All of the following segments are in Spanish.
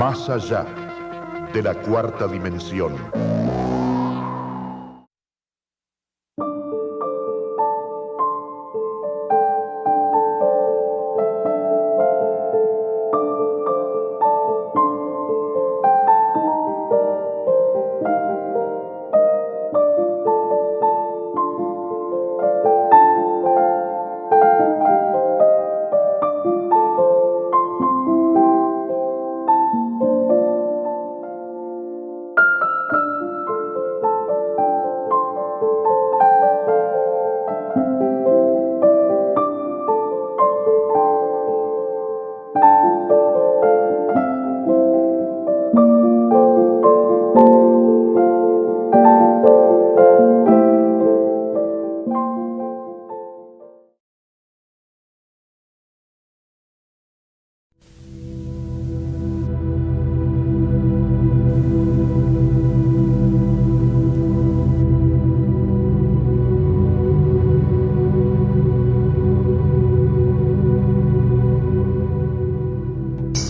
más allá de la cuarta dimensión.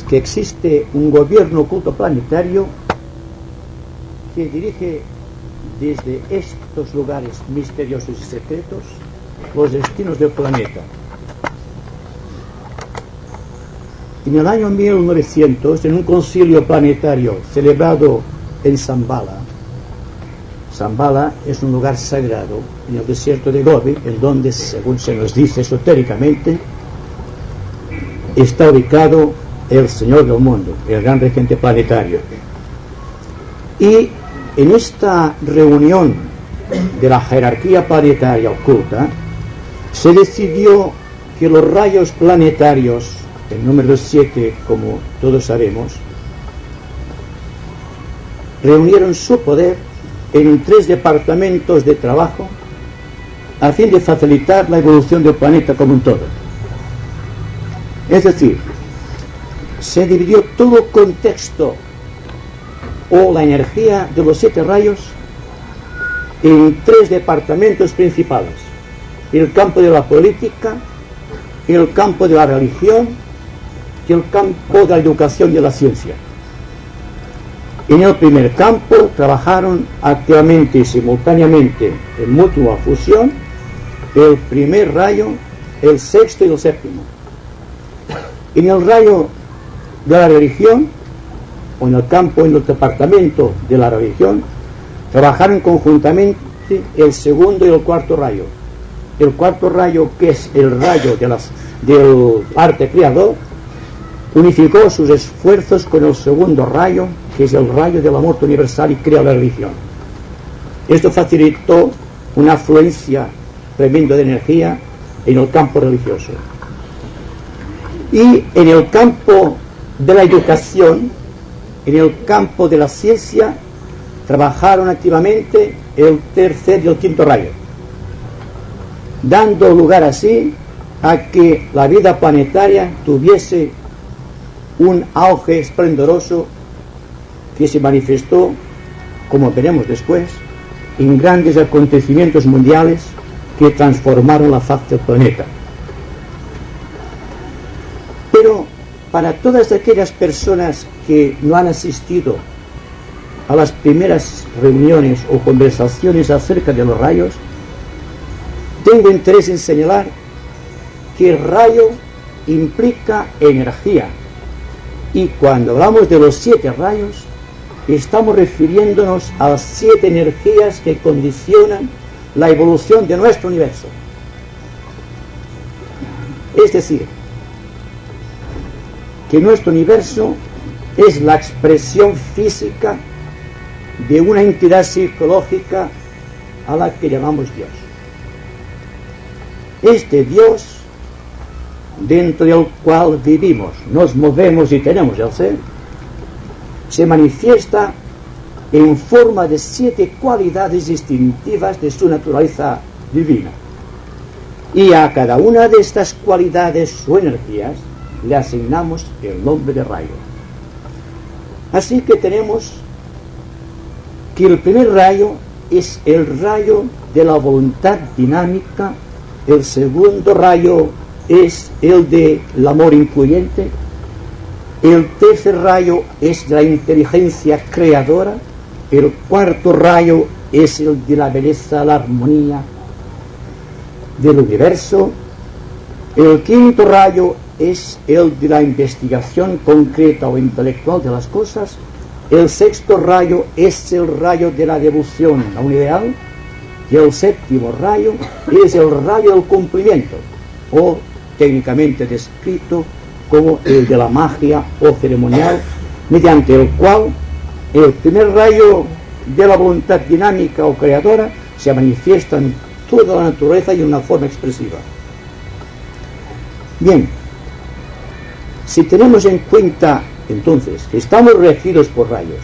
Que existe un gobierno oculto planetario que dirige desde estos lugares misteriosos y secretos los destinos del planeta. En el año 1900, en un concilio planetario celebrado en Shambhala, Shambhala es un lugar sagrado en el desierto de Gobi, en donde, según se nos dice esotéricamente, está ubicado el Señor del mundo, el gran regente planetario. Y en esta reunión de la jerarquía planetaria oculta se decidió que los rayos planetarios, el número 7, como todos sabemos, reunieron su poder en 3 departamentos de trabajo a fin de facilitar la evolución del planeta como un todo. Es decir, se dividió todo el contexto o la energía de los 7 rayos en 3 departamentos principales: el campo de la política, el campo de la religión y el campo de la educación y de la ciencia. En el primer campo trabajaron activamente y simultáneamente en mutua fusión el primer rayo, el sexto y el séptimo. En el rayo de la religión, o en el campo, en el departamento de la religión, trabajaron conjuntamente el segundo y el cuarto rayo. El cuarto rayo, que es el rayo del arte creador, unificó sus esfuerzos con el segundo rayo, que es el rayo del amor universal, y creó la religión. Esto facilitó una afluencia tremenda de energía en el campo religioso. Y en el campo de la educación, en el campo de la ciencia, trabajaron activamente el tercer y el quinto rayo, dando lugar así a que la vida planetaria tuviese un auge esplendoroso que se manifestó, como veremos después, en grandes acontecimientos mundiales que transformaron la faz del planeta. Pero para todas aquellas personas que no han asistido a las primeras reuniones o conversaciones acerca de los rayos, tengo interés en señalar que el rayo implica energía, y cuando hablamos de los 7 rayos estamos refiriéndonos a las 7 energías que condicionan la evolución de nuestro universo. Es decir, que nuestro universo es la expresión física de una entidad psicológica a la que llamamos Dios. Este Dios, dentro del cual vivimos, nos movemos y tenemos el ser, se manifiesta en forma de 7 cualidades distintivas de su naturaleza divina. Y a cada una de estas cualidades o energías le asignamos el nombre de rayo. Así que tenemos que el primer rayo es el rayo de la voluntad dinámica, el segundo rayo es el del amor incluyente, El tercer rayo es la inteligencia creadora. El cuarto rayo es el de la belleza, la armonía del universo. El quinto rayo es el de la investigación concreta o intelectual de las cosas. El sexto rayo es el rayo de la devoción a un ideal. Y el séptimo rayo es el rayo del cumplimiento, o técnicamente descrito como el de la magia o ceremonial, mediante el cual el primer rayo de la voluntad dinámica o creadora se manifiesta en toda la naturaleza y en una forma expresiva. Bien, si tenemos en cuenta entonces que estamos regidos por rayos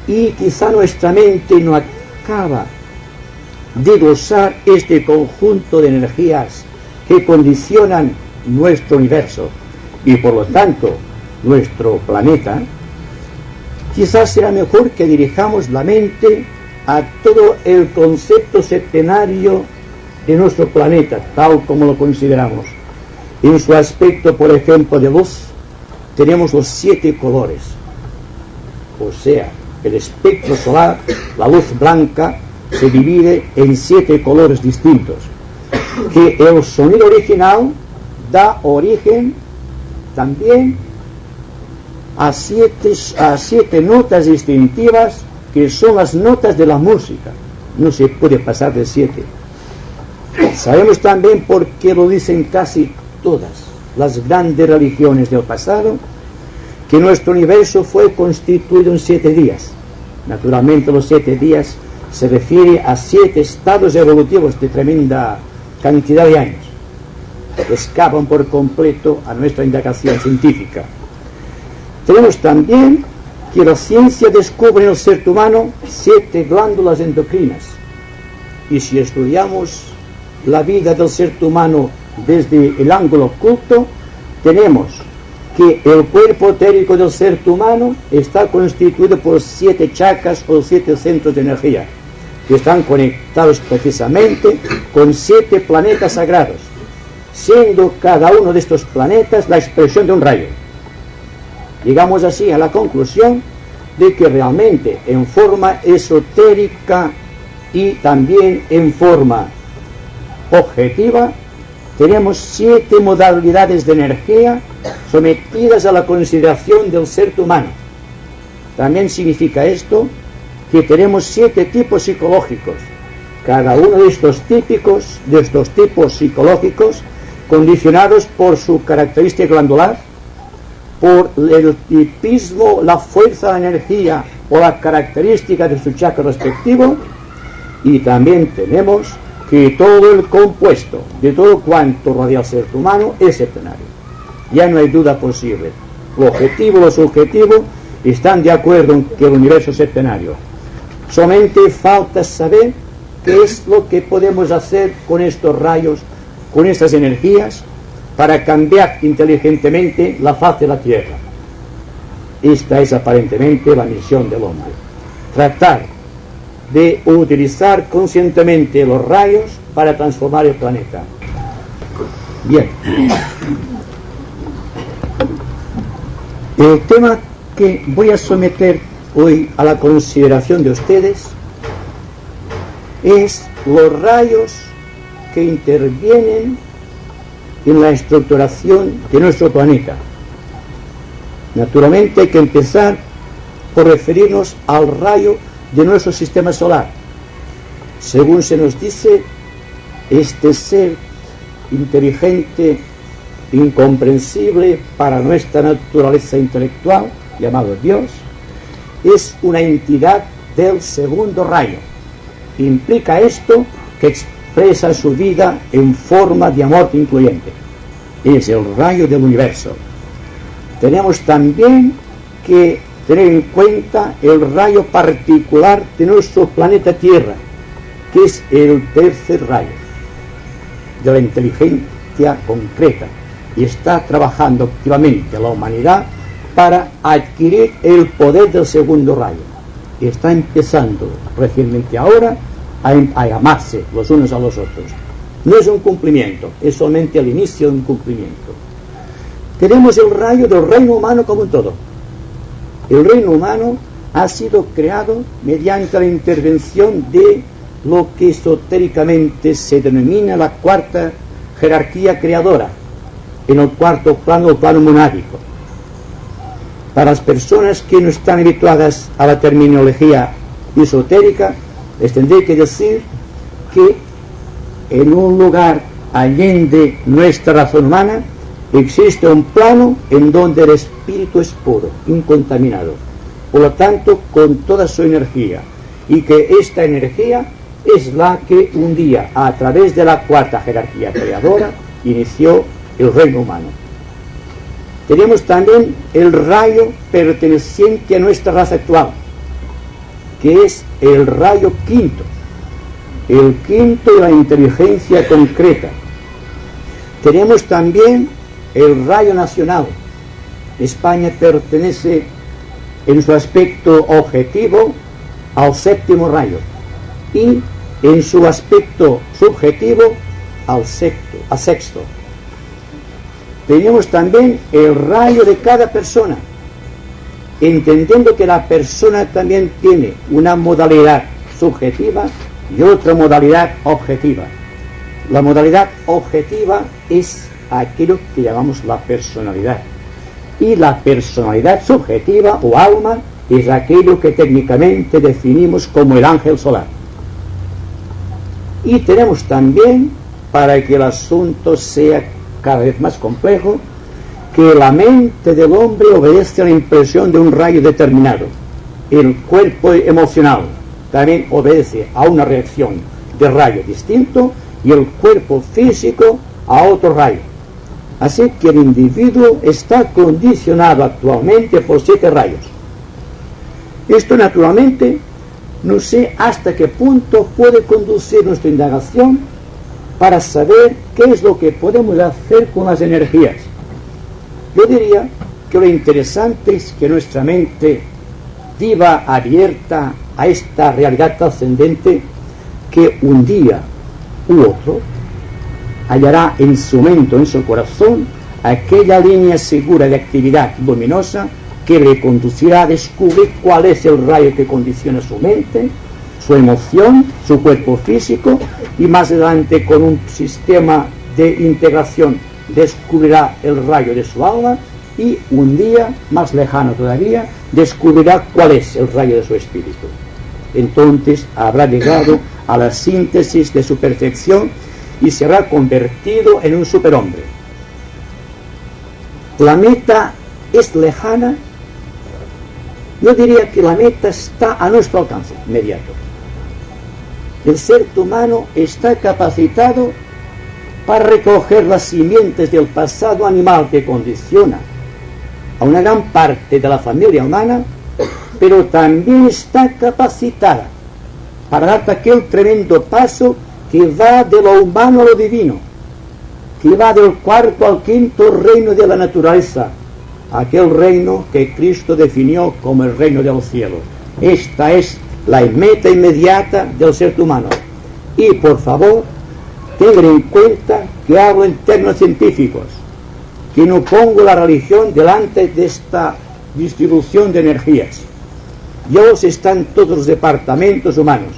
y quizá nuestra mente no acaba de gozar este conjunto de energías que condicionan nuestro universo y por lo tanto nuestro planeta, quizás será mejor que dirijamos la mente a todo el concepto septenario de nuestro planeta, tal como lo consideramos. En su aspecto, por ejemplo, de luz, tenemos los 7 colores, o sea, el espectro solar, la luz blanca, se divide en 7 colores distintos, que el sonido original da origen también a siete notas distintivas, que son las notas de la música. No se puede pasar de 7. Sabemos también por qué lo dicen casi todas las grandes religiones del pasado, que nuestro universo fue constituido en 7 días. Naturalmente los 7 días se refiere a 7 estados evolutivos de tremenda cantidad de años, que escapan por completo a nuestra indagación científica. Tenemos también que la ciencia descubre en el ser humano 7 glándulas endocrinas, y si estudiamos la vida del ser humano desde el ángulo oculto, tenemos que el cuerpo etérico del ser humano está constituido por 7 chakras o 7 centros de energía, que están conectados precisamente con 7 planetas sagrados, siendo cada uno de estos planetas la expresión de un rayo. Llegamos así a la conclusión de que realmente en forma esotérica y también en forma objetiva tenemos 7 modalidades de energía sometidas a la consideración del ser humano. También significa esto que tenemos 7 tipos psicológicos. Cada uno de estos tipos psicológicos, condicionados por su característica glandular, por el tipismo, la fuerza de energía o la característica de su chakra respectivo. Y también tenemos que todo el compuesto de todo cuanto rodea al ser humano es septenario. Ya no hay duda posible. Lo objetivo y lo subjetivo están de acuerdo en que el universo es septenario. Solamente falta saber qué es lo que podemos hacer con estos rayos, con estas energías, para cambiar inteligentemente la faz de la Tierra. Esta es aparentemente la misión del hombre: tratar de utilizar conscientemente los rayos para transformar el planeta. Bien. El tema que voy a someter hoy a la consideración de ustedes es los rayos que intervienen en la estructuración de nuestro planeta. Naturalmente hay que empezar por referirnos al rayo de nuestro sistema solar. Según se nos dice, este ser inteligente, incomprensible para nuestra naturaleza intelectual, llamado Dios, es una entidad del segundo rayo. Implica esto que expresa su vida en forma de amor incluyente. Es el rayo del universo. Tenemos también que tener en cuenta el rayo particular de nuestro planeta Tierra, que es el tercer rayo de la inteligencia concreta, y está trabajando activamente la humanidad para adquirir el poder del segundo rayo. Y está empezando recientemente ahora a amarse los unos a los otros. No es un cumplimiento, es solamente el inicio de un cumplimiento. tenemos el rayo del reino humano como un todo. El reino humano ha sido creado mediante la intervención de lo que esotéricamente se denomina la cuarta jerarquía creadora, en el cuarto plano, el plano monádico. Para las personas que no están habituadas a la terminología esotérica, les tendré que decir que en un lugar allende nuestra razón humana existe un plano en donde el espíritu es puro, incontaminado, por lo tanto con toda su energía, y que esta energía es la que un día, a través de la cuarta jerarquía creadora, inició el reino humano. Tenemos también el rayo perteneciente a nuestra raza actual, que es el rayo quinto, el quinto de la inteligencia concreta. Tenemos también el rayo nacional. España pertenece en su aspecto objetivo al séptimo rayo y en su aspecto subjetivo al sexto. Tenemos también el rayo de cada persona, entendiendo que la persona también tiene una modalidad subjetiva y otra modalidad objetiva. La modalidad objetiva es aquello que llamamos la personalidad, y la personalidad subjetiva o alma es aquello que técnicamente definimos como el ángel solar. Y tenemos también, para que el asunto sea cada vez más complejo, que la mente del hombre obedece a la impresión de un rayo determinado. El cuerpo emocional también obedece a una reacción de rayo distinto y el cuerpo físico a otro rayo. Así que el individuo está condicionado actualmente por 7 rayos. Esto naturalmente no sé hasta qué punto puede conducir nuestra indagación para saber qué es lo que podemos hacer con las energías. Yo diría que lo interesante es que nuestra mente viva abierta a esta realidad trascendente, que un día u otro hallará en su mente, en su corazón, aquella línea segura de actividad luminosa que le conducirá a descubrir cuál es el rayo que condiciona su mente, su emoción, su cuerpo físico, y más adelante, con un sistema de integración, descubrirá el rayo de su alma, y un día, más lejano todavía, descubrirá cuál es el rayo de su espíritu. Entonces habrá llegado a la síntesis de su perfección y se habrá convertido en un superhombre. La meta es lejana. Yo diría que la meta está a nuestro alcance inmediato. El ser humano está capacitado para recoger las simientes del pasado animal que condiciona a una gran parte de la familia humana, pero también está capacitada para dar aquel tremendo paso que va de lo humano a lo divino, que va del cuarto al quinto reino de la naturaleza, aquel reino que Cristo definió como el reino de los cielos. Esta es la meta inmediata del ser humano. Y por favor, tengan en cuenta que hablo en términos científicos, que no pongo la religión delante de esta distribución de energías. Dios está en todos los departamentos humanos.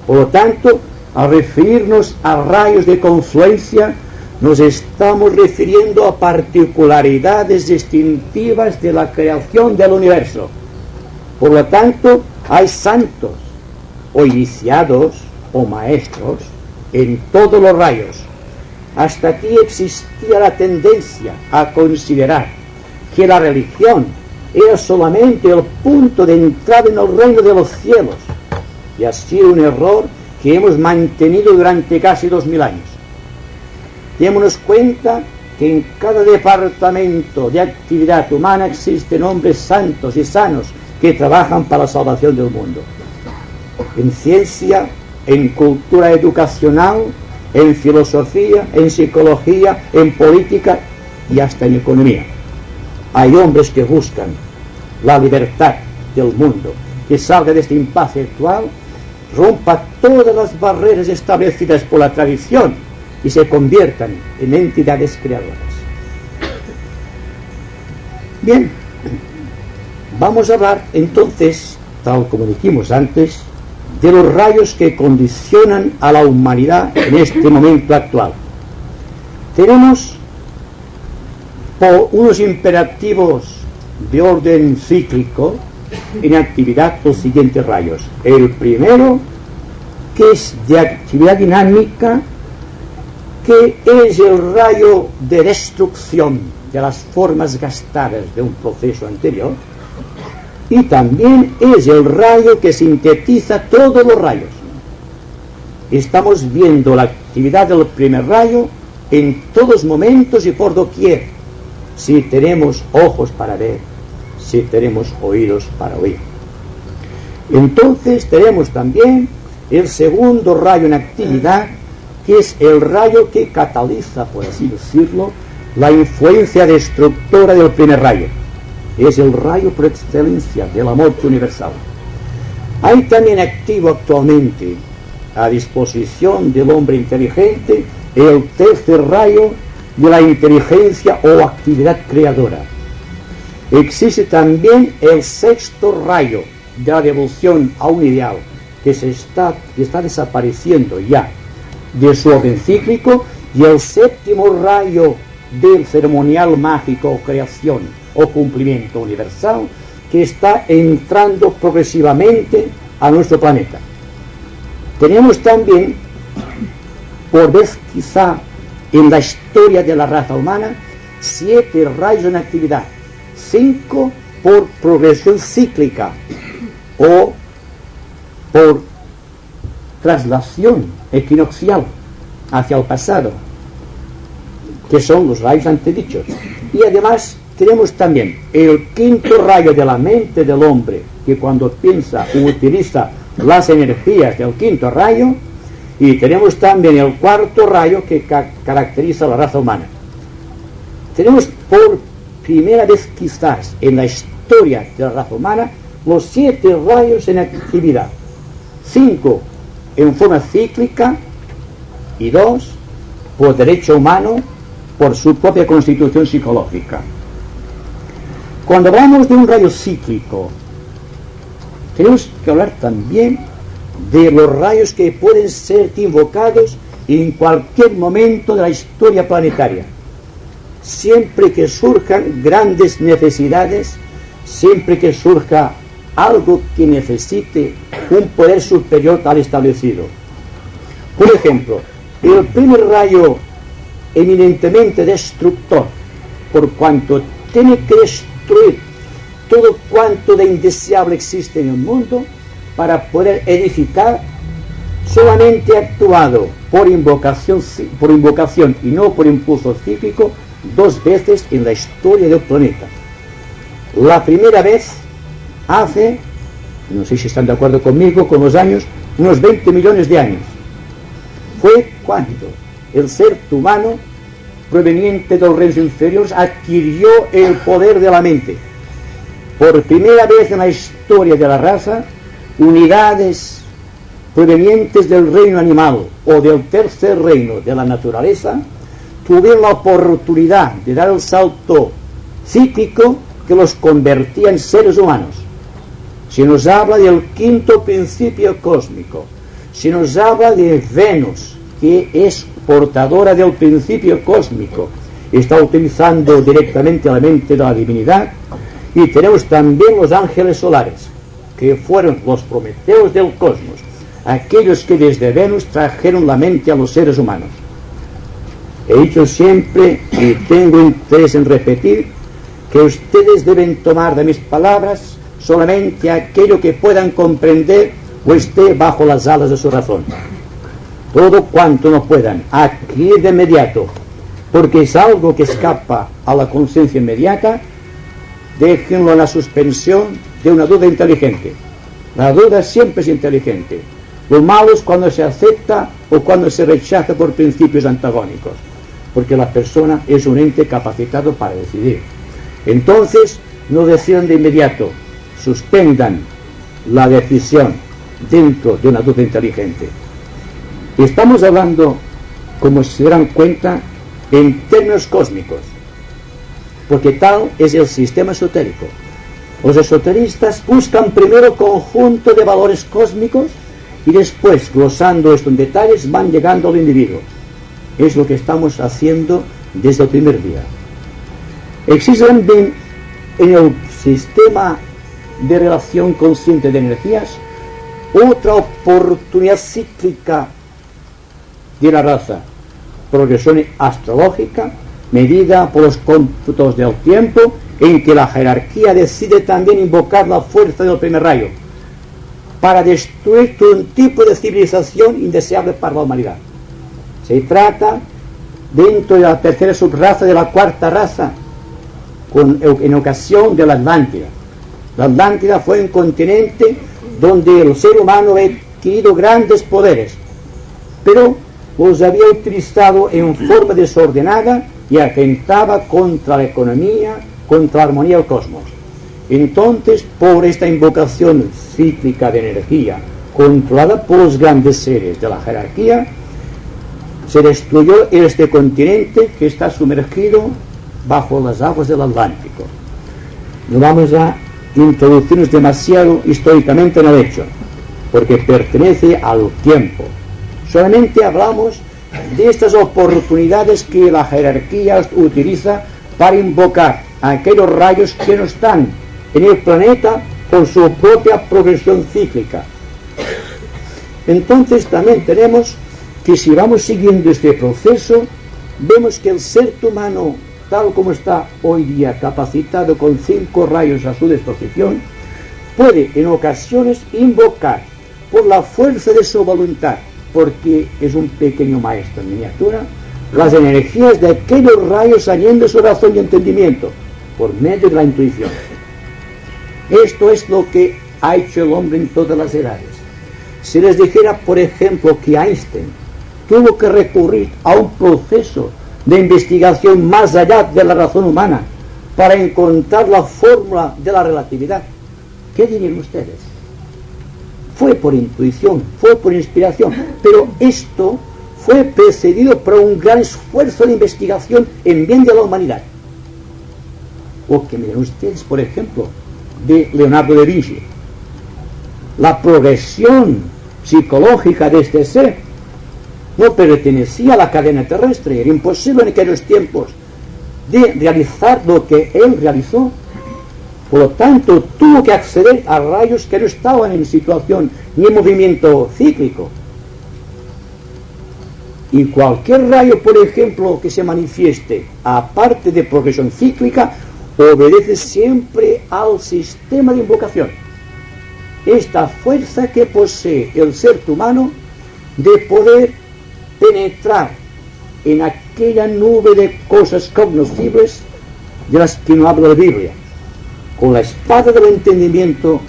Por lo tanto, al referirnos a rayos de confluencia, nos estamos refiriendo a particularidades distintivas de la creación del universo. Por lo tanto, hay santos, o iniciados, o maestros, en todos los rayos. Hasta aquí existía la tendencia a considerar que la religión era solamente el punto de entrada en el reino de los cielos, y ha sido un error que hemos mantenido durante casi 2000 años. Démonos cuenta que en cada departamento de actividad humana existen hombres santos y sanos que trabajan para la salvación del mundo. En ciencia, en cultura educacional, en filosofía, en psicología, en política y hasta en economía. Hay hombres que buscan la libertad del mundo, que salga de este impasse actual, rompa todas las barreras establecidas por la tradición y se conviertan en entidades creadoras. Bien, vamos a hablar entonces, tal como dijimos antes, de los rayos que condicionan a la humanidad en este momento actual. Tenemos por unos imperativos de orden cíclico en actividad los siguientes rayos. El primero, que es de actividad dinámica, que es el rayo de destrucción de las formas gastadas de un proceso anterior, y también es el rayo que sintetiza todos los rayos. Estamos viendo la actividad del primer rayo en todos momentos y por doquier, si tenemos ojos para ver, si tenemos oídos para oír. Entonces tenemos también el segundo rayo en actividad, que es el rayo que cataliza, por así decirlo, la influencia destructora del primer rayo. Es el rayo por excelencia de la muerte universal. Hay también activo actualmente, a disposición del hombre inteligente, el tercer rayo de la inteligencia o actividad creadora. Existe también el sexto rayo de la devolución a un ideal que está desapareciendo ya de su orden cíclico, y el séptimo rayo del ceremonial mágico o creación o cumplimiento universal, que está entrando progresivamente a nuestro planeta. Tenemos también, por vez quizá en la historia de la raza humana, 7 rayos en actividad, 5 por progresión cíclica o por traslación equinoccial hacia el pasado, que son los rayos antedichos. Y además tenemos también el quinto rayo de la mente del hombre, que cuando piensa utiliza las energías del quinto rayo, y tenemos también el cuarto rayo que caracteriza a la raza humana. Tenemos por primera vez quizás en la historia de la raza humana los 7 rayos en actividad, 5 en forma cíclica y 2 por derecho humano, por su propia constitución psicológica. Cuando hablamos de un rayo cíclico, tenemos que hablar también de los rayos que pueden ser invocados en cualquier momento de la historia planetaria, siempre que surjan grandes necesidades, siempre que surja algo que necesite un poder superior al establecido. Por ejemplo, el primer rayo eminentemente destructor, por cuanto tiene que destruir todo cuanto de indeseable existe en el mundo para poder edificar, solamente ha actuado por invocación y no por impulso cíclico 2 veces en la historia del planeta. La primera vez hace, no sé si están de acuerdo conmigo, con los años, unos 20 millones de años. Fue cuando el ser humano proveniente de los reinos inferiores adquirió el poder de la mente. Por primera vez en la historia de la raza, unidades provenientes del reino animal o del tercer reino de la naturaleza tuvieron la oportunidad de dar el salto psíquico que los convertía en seres humanos. Se nos habla del quinto principio cósmico, se nos habla de Venus, que es portadora del principio cósmico, está utilizando directamente la mente de la divinidad, y tenemos también los ángeles solares, que fueron los prometeos del cosmos, aquellos que desde Venus trajeron la mente a los seres humanos. He dicho siempre, y tengo interés en repetir, que ustedes deben tomar de mis palabras solamente aquello que puedan comprender o esté bajo las alas de su razón. Todo cuanto no puedan adquirir de inmediato, porque es algo que escapa a la conciencia inmediata, déjenlo en la suspensión de una duda inteligente. La duda siempre es inteligente. Lo malo es cuando se acepta o cuando se rechaza por principios antagónicos, porque la persona es un ente capacitado para decidir. Entonces, no decidan de inmediato, suspendan la decisión dentro de una duda inteligente. Estamos hablando, como se darán cuenta, en términos cósmicos. porque tal es el sistema esotérico. Los esoteristas buscan primero el conjunto de valores cósmicos y después, glosando esto en detalles, van llegando al individuo. Es lo que estamos haciendo desde el primer día. Existe también en el sistema de relación consciente de energías otra oportunidad cíclica de la raza, progresión astrológica medida por los cómputos del tiempo, en que la jerarquía decide también invocar la fuerza del primer rayo para destruir todo un tipo de civilización indeseable para la humanidad. Se trata, dentro de la tercera subraza de la cuarta raza, en ocasión de la Atlántida. La Atlántida fue un continente donde el ser humano había adquirido grandes poderes, pero los había utilizado en forma desordenada y atentaba contra la economía, contra la armonía del cosmos. Entonces, por esta invocación cíclica de energía, controlada por los grandes seres de la jerarquía, se destruyó este continente que está sumergido bajo las aguas del Atlántico. No vamos a introducirnos demasiado históricamente en el hecho, porque pertenece al tiempo. Solamente hablamos de estas oportunidades que la jerarquía utiliza para invocar a aquellos rayos que no están en el planeta por su propia progresión cíclica. Entonces también tenemos que, si vamos siguiendo este proceso, vemos que el ser humano, tal como está hoy día capacitado con 5 rayos a su disposición, puede en ocasiones invocar por la fuerza de su voluntad, porque es un pequeño maestro en miniatura, las energías de aquellos rayos saliendo de su razón y entendimiento por medio de la intuición. Esto es lo que ha hecho el hombre en todas las edades. Si les dijera, por ejemplo, que Einstein tuvo que recurrir a un proceso de investigación más allá de la razón humana para encontrar la fórmula de la relatividad, ¿qué dirían ustedes? Fue por intuición, fue por inspiración, pero esto fue precedido por un gran esfuerzo de investigación en bien de la humanidad. O que miren ustedes, por ejemplo, de Leonardo da Vinci. La progresión psicológica de este ser no pertenecía a la cadena terrestre. Era imposible en aquellos tiempos de realizar lo que él realizó. Por lo tanto, tuvo que acceder a rayos que no estaban en situación ni en movimiento cíclico. Y cualquier rayo, por ejemplo, que se manifieste, aparte de progresión cíclica, obedece siempre al sistema de invocación. Esta fuerza que posee el ser humano de poder penetrar en aquella nube de cosas cognoscibles de las que no habla la Biblia. Con la espada del entendimiento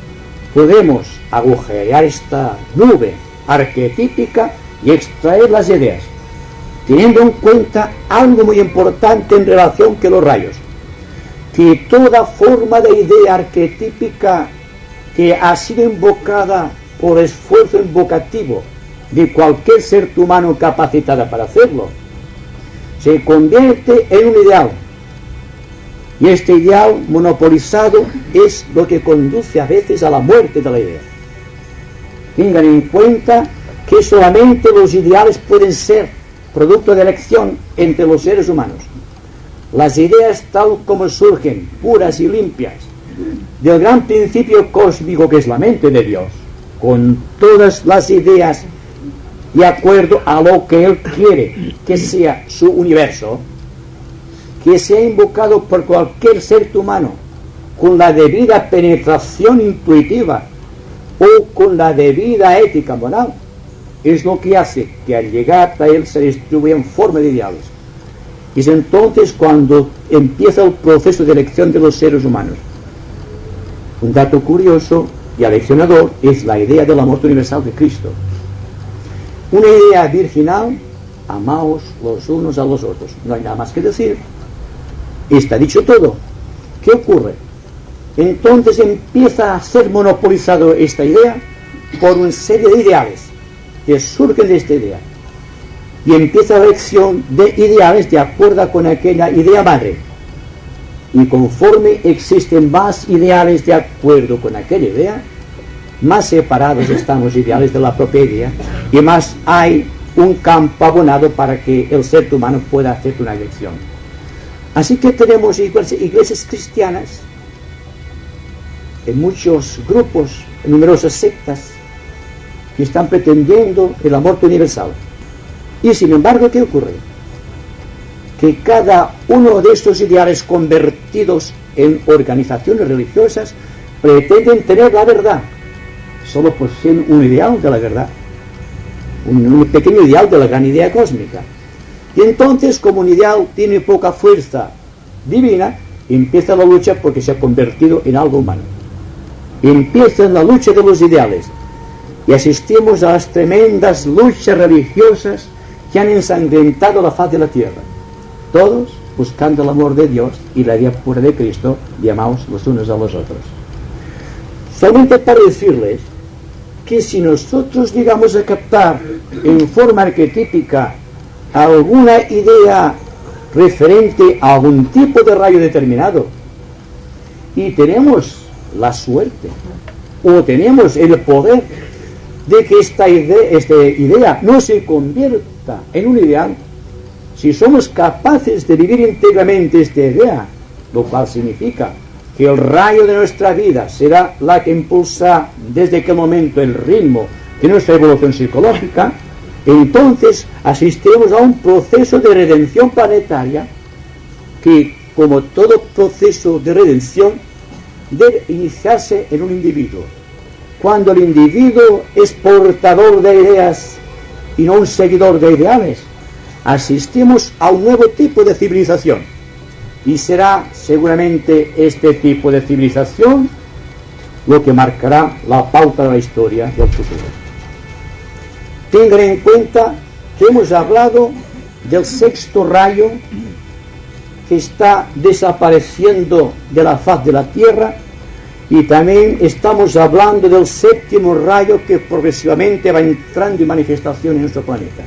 podemos agujerear esta nube arquetípica y extraer las ideas, teniendo en cuenta algo muy importante en relación con los rayos, que toda forma de idea arquetípica que ha sido invocada por esfuerzo invocativo de cualquier ser humano capacitada para hacerlo, se convierte en un ideal. Y este ideal monopolizado es lo que conduce a veces a la muerte de la idea. Tengan en cuenta que solamente los ideales pueden ser producto de elección entre los seres humanos. Las ideas tal como surgen, puras y limpias, del gran principio cósmico que es la mente de Dios, con todas las ideas de acuerdo a lo que Él quiere que sea su universo, que sea invocado por cualquier ser humano con la debida penetración intuitiva o con la debida ética moral, es lo que hace que al llegar a Él se distribuya en forma de ideales. Y es entonces cuando empieza el proceso de elección de los seres humanos. Un dato curioso y aleccionador es la idea del amor universal de Cristo. Una idea virginal: amaos los unos a los otros. No hay nada más que decir. Está dicho todo. ¿Qué ocurre? Entonces empieza a ser monopolizado esta idea por una serie de ideales que surgen de esta idea. Y empieza la elección de ideales de acuerdo con aquella idea madre. Y conforme existen más ideales de acuerdo con aquella idea, más separados están los ideales de la propia idea y más hay un campo abonado para que el ser humano pueda hacer una elección. Así que tenemos iglesias cristianas, en muchos grupos, en numerosas sectas, que están pretendiendo el amor universal. Y sin embargo, ¿qué ocurre? Que cada uno de estos ideales convertidos en organizaciones religiosas pretenden tener la verdad, solo poseen un ideal de la verdad, un pequeño ideal de la gran idea cósmica. Y entonces, como un ideal tiene poca fuerza divina, empieza la lucha porque se ha convertido en algo humano. Empieza la lucha de los ideales y asistimos a las tremendas luchas religiosas que han ensangrentado la faz de la tierra, todos buscando el amor de Dios y la idea pura de Cristo, y amaos los unos a los otros. Solamente para decirles que si nosotros llegamos a captar en forma arquetípica alguna idea referente a algún tipo de rayo determinado y tenemos la suerte o tenemos el poder de que esta idea no se convierta en un ideal, si somos capaces de vivir íntegramente esta idea, lo cual significa que el rayo de nuestra vida será la que impulsa desde aquel momento el ritmo de nuestra evolución psicológica, entonces asistiremos a un proceso de redención planetaria que, como todo proceso de redención, debe iniciarse en un individuo. Cuando el individuo es portador de ideas y no un seguidor de ideales, asistimos a un nuevo tipo de civilización. Y será seguramente este tipo de civilización lo que marcará la pauta de la historia del futuro. Tengan en cuenta que hemos hablado del sexto rayo que está desapareciendo de la faz de la Tierra, y también estamos hablando del séptimo rayo que progresivamente va entrando en manifestación en nuestro planeta.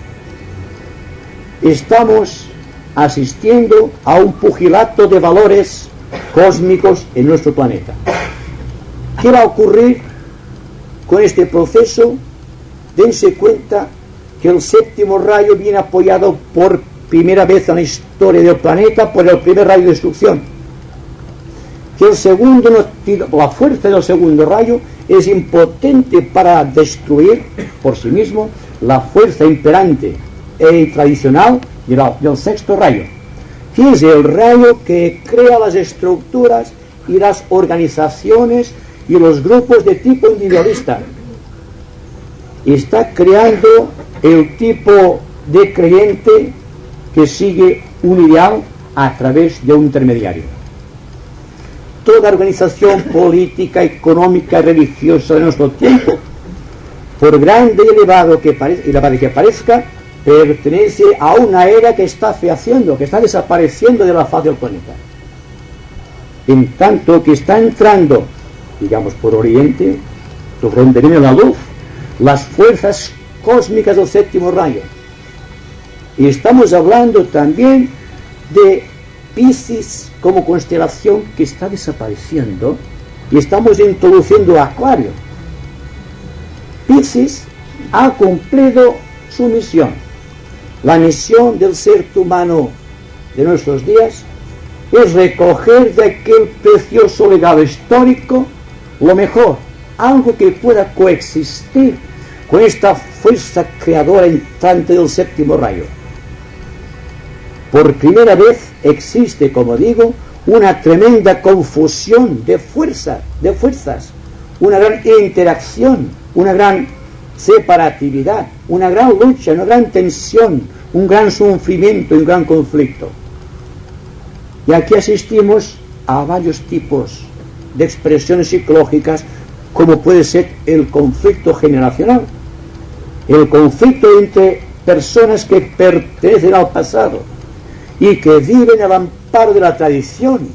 Estamos asistiendo a un pugilato de valores cósmicos en nuestro planeta. ¿Qué va a ocurrir con este proceso? Dense cuenta que el séptimo rayo viene apoyado por primera vez en la historia del planeta por el primer rayo de destrucción. Que el segundo, la fuerza del segundo rayo es impotente para destruir por sí mismo la fuerza imperante e tradicional del sexto rayo, que es el rayo que crea las estructuras y las organizaciones y los grupos de tipo individualista. Está creando el tipo de creyente que sigue un ideal a través de un intermediario. Toda organización política, económica, religiosa de nuestro tiempo, por grande y elevada que parezca, pertenece a una era que está fehaciendo, que está desapareciendo de la faz del planeta. En tanto que está entrando, digamos, por Oriente, por donde viene la luz, las fuerzas cósmicas del séptimo rayo. Y estamos hablando también de Piscis como constelación que está desapareciendo, y estamos introduciendo Acuario. Piscis ha cumplido su misión. La misión del ser humano de nuestros días es recoger de aquel precioso legado histórico lo mejor, algo que pueda coexistir con esta fuerza creadora entrante del séptimo rayo. Por primera vez existe, como digo, una tremenda confusión de fuerzas, una gran interacción, una gran separatividad, una gran lucha, una gran tensión, un gran sufrimiento y un gran conflicto. Y aquí asistimos a varios tipos de expresiones psicológicas, como puede ser el conflicto generacional, el conflicto entre personas que pertenecen al pasado y que viven al amparo de la tradición,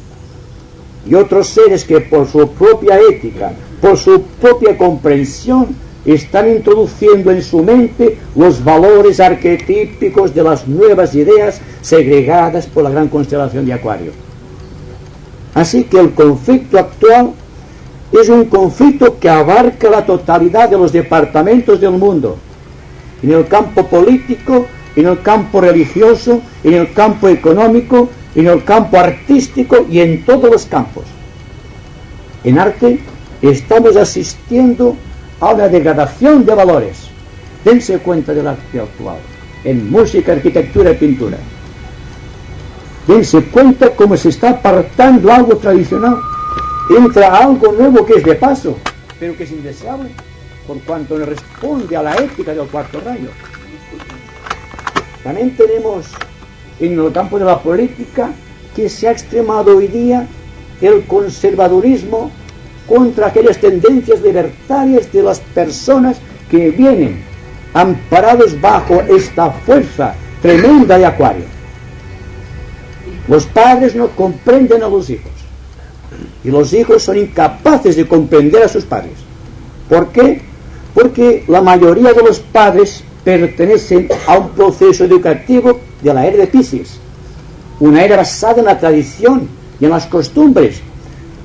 y otros seres que por su propia ética, por su propia comprensión, están introduciendo en su mente los valores arquetípicos de las nuevas ideas segregadas por la gran constelación de Acuario. Así que el conflicto actual es un conflicto que abarca la totalidad de los departamentos del mundo, en el campo político, en el campo religioso, en el campo económico, en el campo artístico y en todos los campos. En arte estamos asistiendo a una degradación de valores. Dense cuenta del arte actual, en música, arquitectura y pintura. Dense cuenta cómo se está apartando algo tradicional. Entra algo nuevo que es de paso, pero que es indeseable, por cuanto no responde a la ética del cuarto rayo. También tenemos en el campo de la política que se ha extremado hoy día el conservadurismo contra aquellas tendencias libertarias de las personas que vienen amparados bajo esta fuerza tremenda de Acuario. Los padres no comprenden a los hijos y los hijos son incapaces de comprender a sus padres. ¿Por qué? Porque la mayoría de los padres pertenecen a un proceso educativo de la era de Piscis, una era basada en la tradición y en las costumbres.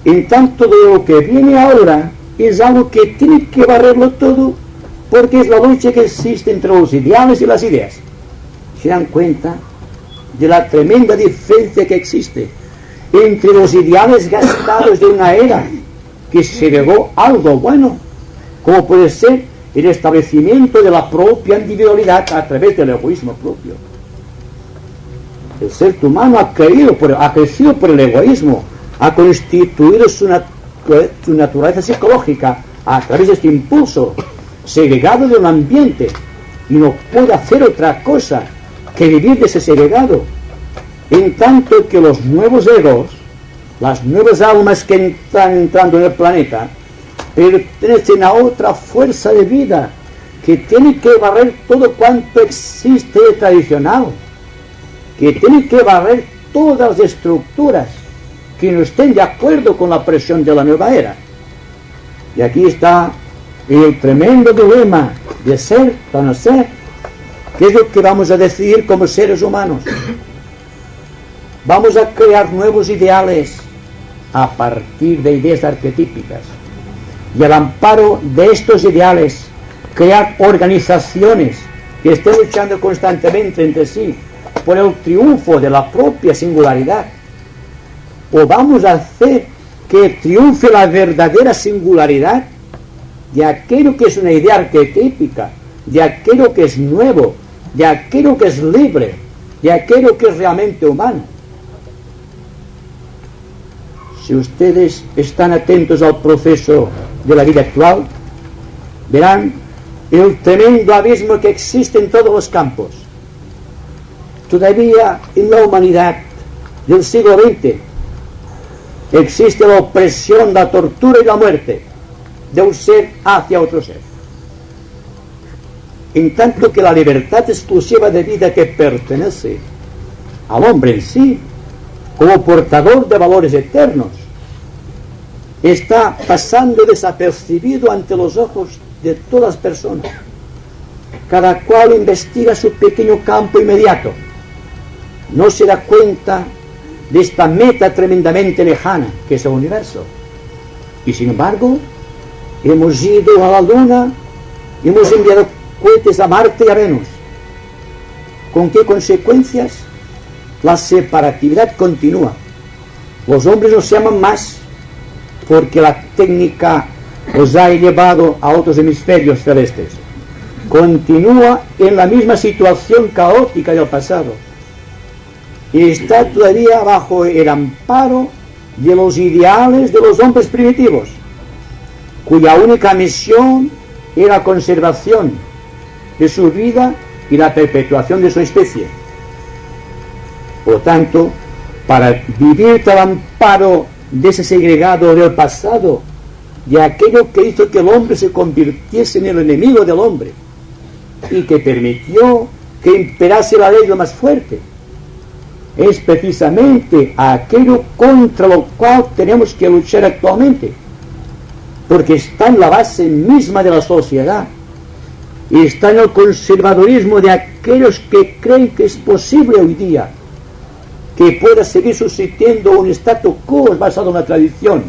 En tanto, de lo que viene ahora es algo que tiene que barrerlo todo, porque es la lucha que existe entre los ideales y las ideas. ¿Se dan cuenta de la tremenda diferencia que existe entre los ideales gastados de una era que se legó algo bueno, como puede ser el establecimiento de la propia individualidad a través del egoísmo propio? El ser humano ha crecido por el egoísmo, ha constituido su naturaleza psicológica a través de este impulso, segregado de un ambiente, y no puede hacer otra cosa que vivir de ese segregado. En tanto que los nuevos egos, las nuevas almas que están entrando en el planeta, pertenecen a otra fuerza de vida que tiene que barrer todo cuanto existe de tradicional, que tiene que barrer todas las estructuras que no estén de acuerdo con la presión de la nueva era. Y aquí está el tremendo dilema de ser o no ser. ¿Qué es lo que vamos a decidir como seres humanos? Vamos a crear nuevos ideales a partir de ideas arquetípicas, y al amparo de estos ideales crear organizaciones que estén luchando constantemente entre sí por el triunfo de la propia singularidad. O vamos a hacer que triunfe la verdadera singularidad de aquello que es una idea arquetípica, de aquello que es nuevo, de aquello que es libre, de aquello que es realmente humano. Si ustedes están atentos al proceso de la vida actual, verán el tremendo abismo que existe en todos los campos. Todavía en la humanidad del siglo XX existe la opresión, la tortura y la muerte de un ser hacia otro ser. En tanto que la libertad exclusiva de vida que pertenece al hombre en sí, como portador de valores eternos, está pasando desapercibido ante los ojos de todas las personas. Cada cual investiga su pequeño campo inmediato. No se da cuenta de esta meta tremendamente lejana que es el universo. Y sin embargo, hemos ido a la Luna, hemos enviado cohetes a Marte y a Venus. ¿Con qué consecuencias? La separatividad continúa. Los hombres no se aman más porque la técnica los ha llevado a otros hemisferios celestes. Continúa en la misma situación caótica del pasado y está todavía bajo el amparo de los ideales de los hombres primitivos, cuya única misión era la conservación de su vida y la perpetuación de su especie. Por lo tanto, para vivir al amparo de ese segregado del pasado, de aquello que hizo que el hombre se convirtiese en el enemigo del hombre y que permitió que imperase la ley de lo más fuerte, es precisamente aquello contra lo cual tenemos que luchar actualmente, porque está en la base misma de la sociedad y está en el conservadurismo de aquellos que creen que es posible hoy día que pueda seguir subsistiendo un statu quo basado en la tradición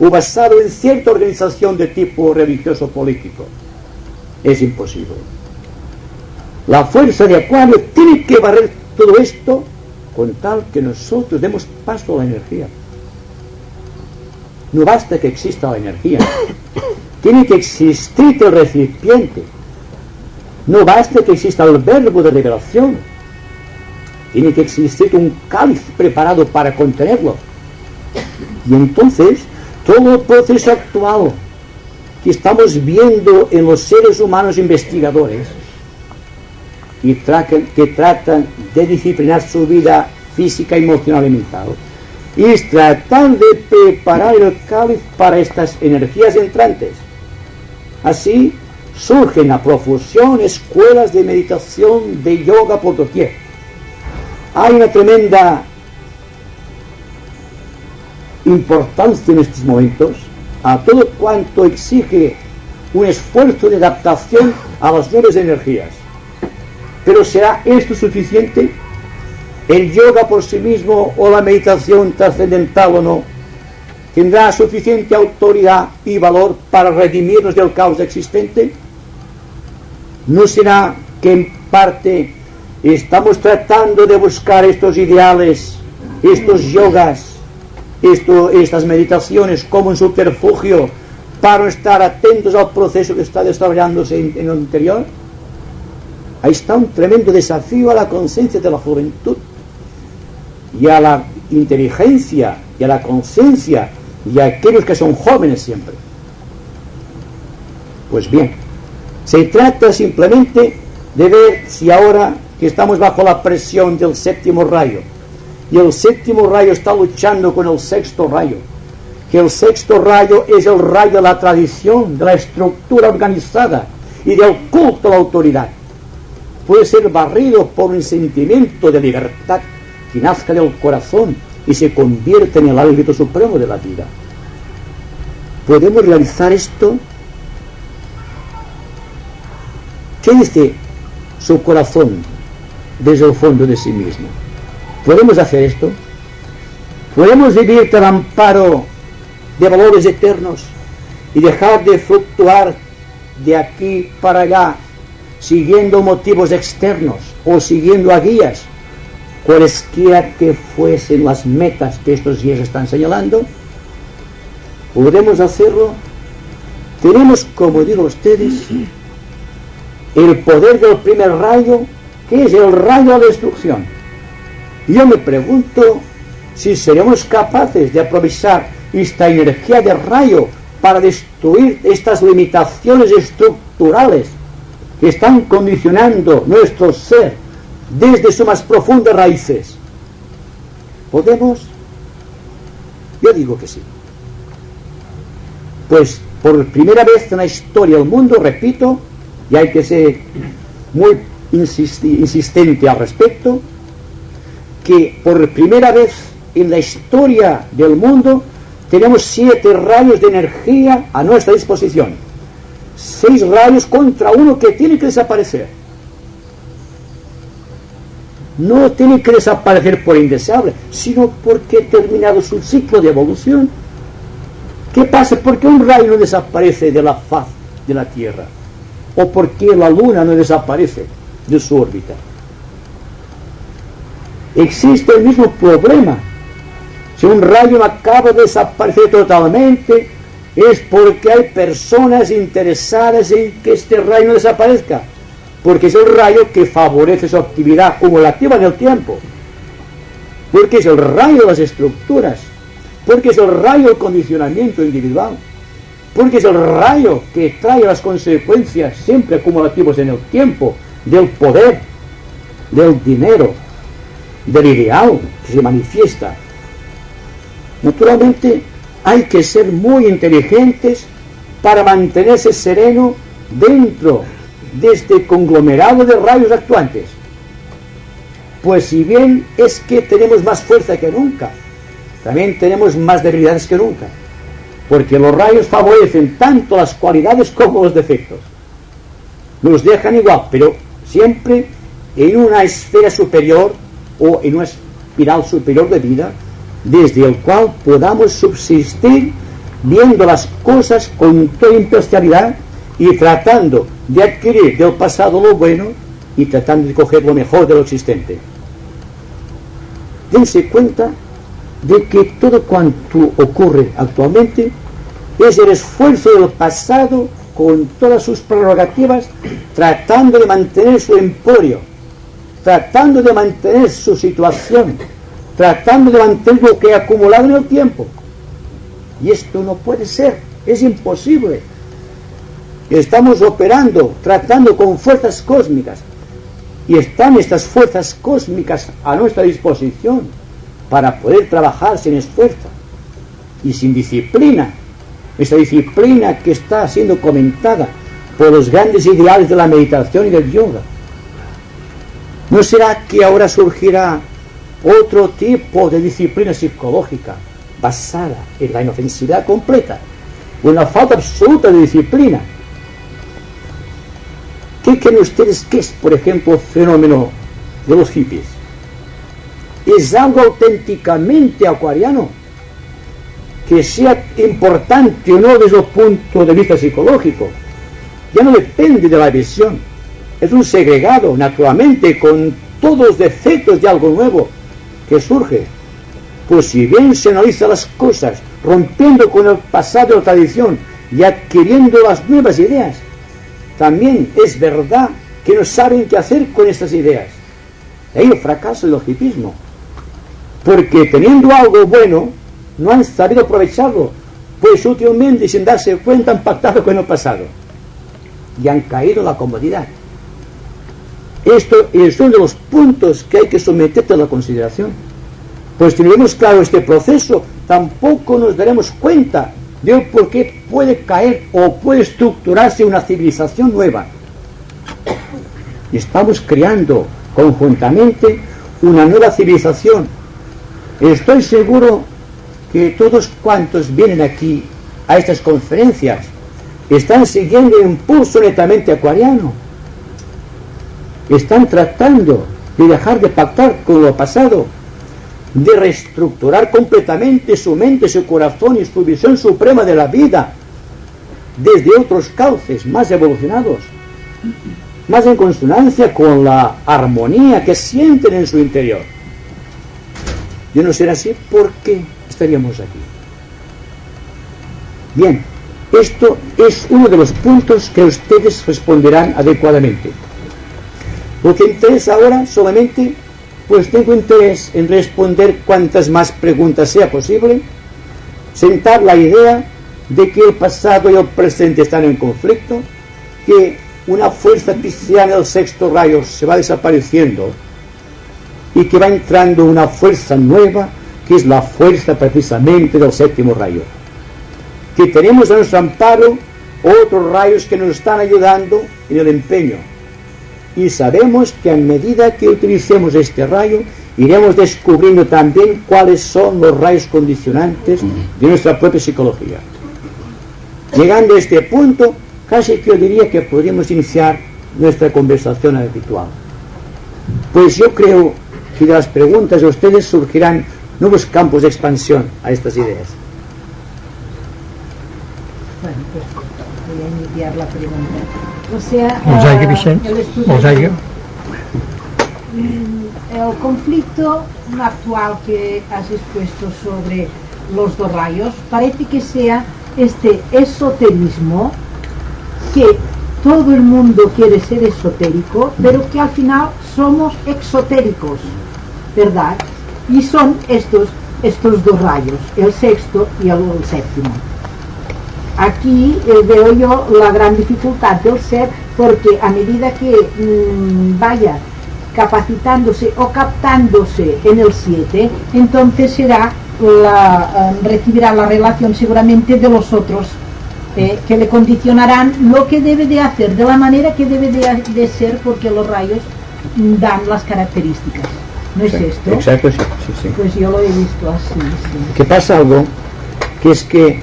o basado en cierta organización de tipo religioso político. Es imposible. La fuerza de Acuario tiene que barrer todo esto con tal que nosotros demos paso a la energía. No basta que exista la energía, tiene que existir el recipiente. No basta que exista el verbo de revelación, tiene que existir un cáliz preparado para contenerlo. Y entonces todo el proceso actual que estamos viendo en los seres humanos investigadores y que tratan de disciplinar su vida física, emocional y mental, es tratar de preparar el cáliz para estas energías entrantes. Así surgen a profusión escuelas de meditación, de yoga por doquier. Hay una tremenda importancia en estos momentos a todo cuanto exige un esfuerzo de adaptación a las nuevas energías. Pero ¿será esto suficiente? ¿El yoga por sí mismo o la meditación trascendental o no tendrá suficiente autoridad y valor para redimirnos del caos existente? ¿No será que en parte estamos tratando de buscar estos ideales, estos yogas, estas meditaciones como un subterfugio para estar atentos al proceso que está desarrollándose en el interior? Ahí está un tremendo desafío a la conciencia de la juventud y a la inteligencia y a la conciencia y a aquellos que son jóvenes siempre. Pues bien, se trata simplemente de ver si ahora que estamos bajo la presión del séptimo rayo, y el séptimo rayo está luchando con el sexto rayo, que el sexto rayo es el rayo de la tradición, de la estructura organizada y del culto a la autoridad, puede ser barrido por un sentimiento de libertad que nazca del corazón y se convierte en el ámbito supremo de la vida. ¿Podemos realizar esto? ¿Qué dice su corazón desde el fondo de sí mismo? ¿Podemos hacer esto? ¿Podemos vivir al amparo de valores eternos y dejar de fluctuar de aquí para allá siguiendo motivos externos o siguiendo a guías, cualesquiera que fuesen las metas que estos guías están señalando? ¿Podemos hacerlo? Tenemos, como digo a ustedes, el poder del primer rayo, que es el rayo de la destrucción. Y yo me pregunto si seremos capaces de aprovechar esta energía de rayo para destruir estas limitaciones estructurales que están condicionando nuestro ser desde sus más profundas raíces. ¿Podemos? Yo digo que sí. Pues por primera vez en la historia del mundo, repito, y hay que ser muy insistente al respecto, que por primera vez en la historia del mundo tenemos 7 rayos de energía a nuestra disposición. 6 rayos contra uno que tiene que desaparecer. No tiene que desaparecer por indeseable, sino porque ha terminado su ciclo de evolución. ¿Qué pasa? ¿Por qué un rayo no desaparece de la faz de la Tierra? ¿O por qué la Luna no desaparece de su órbita? Existe el mismo problema. Si un rayo no acaba de desaparecer totalmente, es porque hay personas interesadas en que este rayo no desaparezca, porque es el rayo que favorece su actividad acumulativa en el tiempo, porque es el rayo de las estructuras, porque es el rayo del condicionamiento individual, porque es el rayo que trae las consecuencias siempre acumulativas en el tiempo del poder, del dinero, del ideal que se manifiesta. Naturalmente hay que ser muy inteligentes para mantenerse sereno dentro de este conglomerado de rayos actuantes. Pues si bien es que tenemos más fuerza que nunca, también tenemos más debilidades que nunca, porque los rayos favorecen tanto las cualidades como los defectos. Nos dejan igual, pero siempre en una esfera superior o en una espiral superior de vida desde el cual podamos subsistir viendo las cosas con toda imparcialidad y tratando de adquirir del pasado lo bueno y tratando de coger lo mejor de lo existente. Dense cuenta de que todo cuanto ocurre actualmente es el esfuerzo del pasado con todas sus prerrogativas, tratando de mantener su emporio, tratando de mantener su situación, tratando de mantener lo que ha acumulado en el tiempo. Y esto no puede ser, es imposible. Estamos operando, tratando con fuerzas cósmicas, y están estas fuerzas cósmicas a nuestra disposición para poder trabajar sin esfuerzo y sin disciplina. Esa disciplina que está siendo comentada por los grandes ideales de la meditación y del yoga. ¿No será que ahora surgirá otro tipo de disciplina psicológica basada en la inofensividad completa o en la falta absoluta de disciplina? ¿Qué creen ustedes que es, por ejemplo, el fenómeno de los hippies? ¿Es algo auténticamente acuariano? Que sea importante o no desde el punto de vista psicológico, ya no depende de la visión. Es un segregado, naturalmente, con todos los defectos de algo nuevo que surge. Pues si bien se analiza las cosas, rompiendo con el pasado de la tradición y adquiriendo las nuevas ideas, también es verdad que no saben qué hacer con estas ideas. De ahí el fracaso del hipismo. Porque teniendo algo bueno, no han sabido aprovecharlo, pues útilmente, sin darse cuenta, han pactado con el pasado y han caído en la comodidad. Esto es uno de los puntos que hay que someter a la consideración. Pues si no vemos claro este proceso, tampoco nos daremos cuenta de por qué puede caer o puede estructurarse una civilización nueva. Y estamos creando conjuntamente una nueva civilización. Estoy seguro que todos cuantos vienen aquí a estas conferencias están siguiendo el impulso netamente acuariano. Están tratando de dejar de pactar con lo pasado, de reestructurar completamente su mente, su corazón y su visión suprema de la vida desde otros cauces más evolucionados, más en consonancia con la armonía que sienten en su interior. De no ser así, ¿por qué estaríamos aquí? Bien, esto es uno de los puntos que ustedes responderán adecuadamente. Lo que interesa ahora solamente, pues tengo interés en responder cuantas más preguntas sea posible, sentar la idea de que el pasado y el presente están en conflicto, que una fuerza pisciana del sexto rayo se va desapareciendo y que va entrando una fuerza nueva, que es la fuerza precisamente del séptimo rayo. Que tenemos a nuestro amparo otros rayos que nos están ayudando en el empeño. Y sabemos que a medida que utilicemos este rayo, iremos descubriendo también cuáles son los rayos condicionantes de nuestra propia psicología. Llegando a este punto, casi que yo diría que podríamos iniciar nuestra conversación habitual. Pues yo creo que de las preguntas de ustedes surgirán nuevos campos de expansión a estas ideas. Bueno, pues voy a iniciar la pregunta. O sea, el conflicto actual que has expuesto sobre los dos rayos parece que sea este esoterismo, que todo el mundo quiere ser esotérico, pero que al final somos exotéricos, ¿verdad? Y son estos dos rayos, el sexto y el séptimo. Aquí veo yo la gran dificultad del ser, porque a medida que vaya capacitándose o captándose en el 7, entonces recibirá la relación seguramente de los otros, que le condicionarán lo que debe de hacer, de la manera que debe de ser, porque los rayos dan las características. ¿No es esto? Exacto, sí. Pues yo lo he visto así. Sí. Que pasa algo, que es que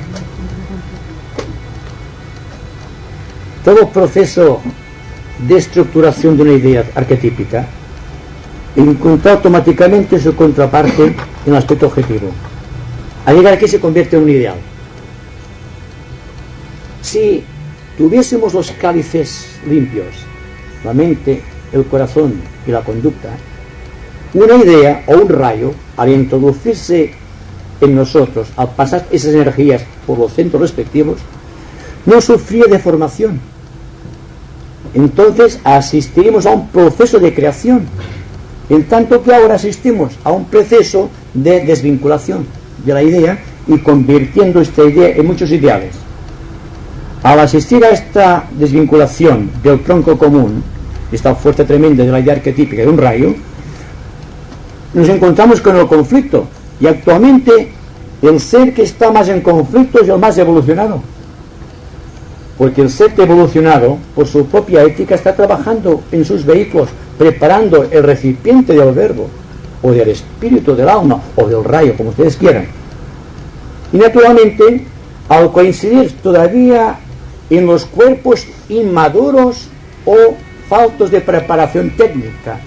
todo proceso de estructuración de una idea arquetípica encuentra automáticamente su contraparte en el aspecto objetivo. Al llegar aquí se convierte en un ideal. Si tuviésemos los cálices limpios, la mente, el corazón y la conducta, una idea o un rayo, al introducirse en nosotros, al pasar esas energías por los centros respectivos, no sufría deformación. Entonces asistiríamos a un proceso de creación, en tanto que ahora asistimos a un proceso de desvinculación de la idea y convirtiendo esta idea en muchos ideales. Al asistir a esta desvinculación del tronco común, esta fuerza tremenda de la idea arquetípica de un rayo, nos encontramos con el conflicto, y actualmente el ser que está más en conflicto es el más evolucionado, porque el ser evolucionado por su propia ética está trabajando en sus vehículos, preparando el recipiente del verbo o del espíritu del alma o del rayo, como ustedes quieran. Y naturalmente, al coincidir todavía en los cuerpos inmaduros o faltos de preparación técnica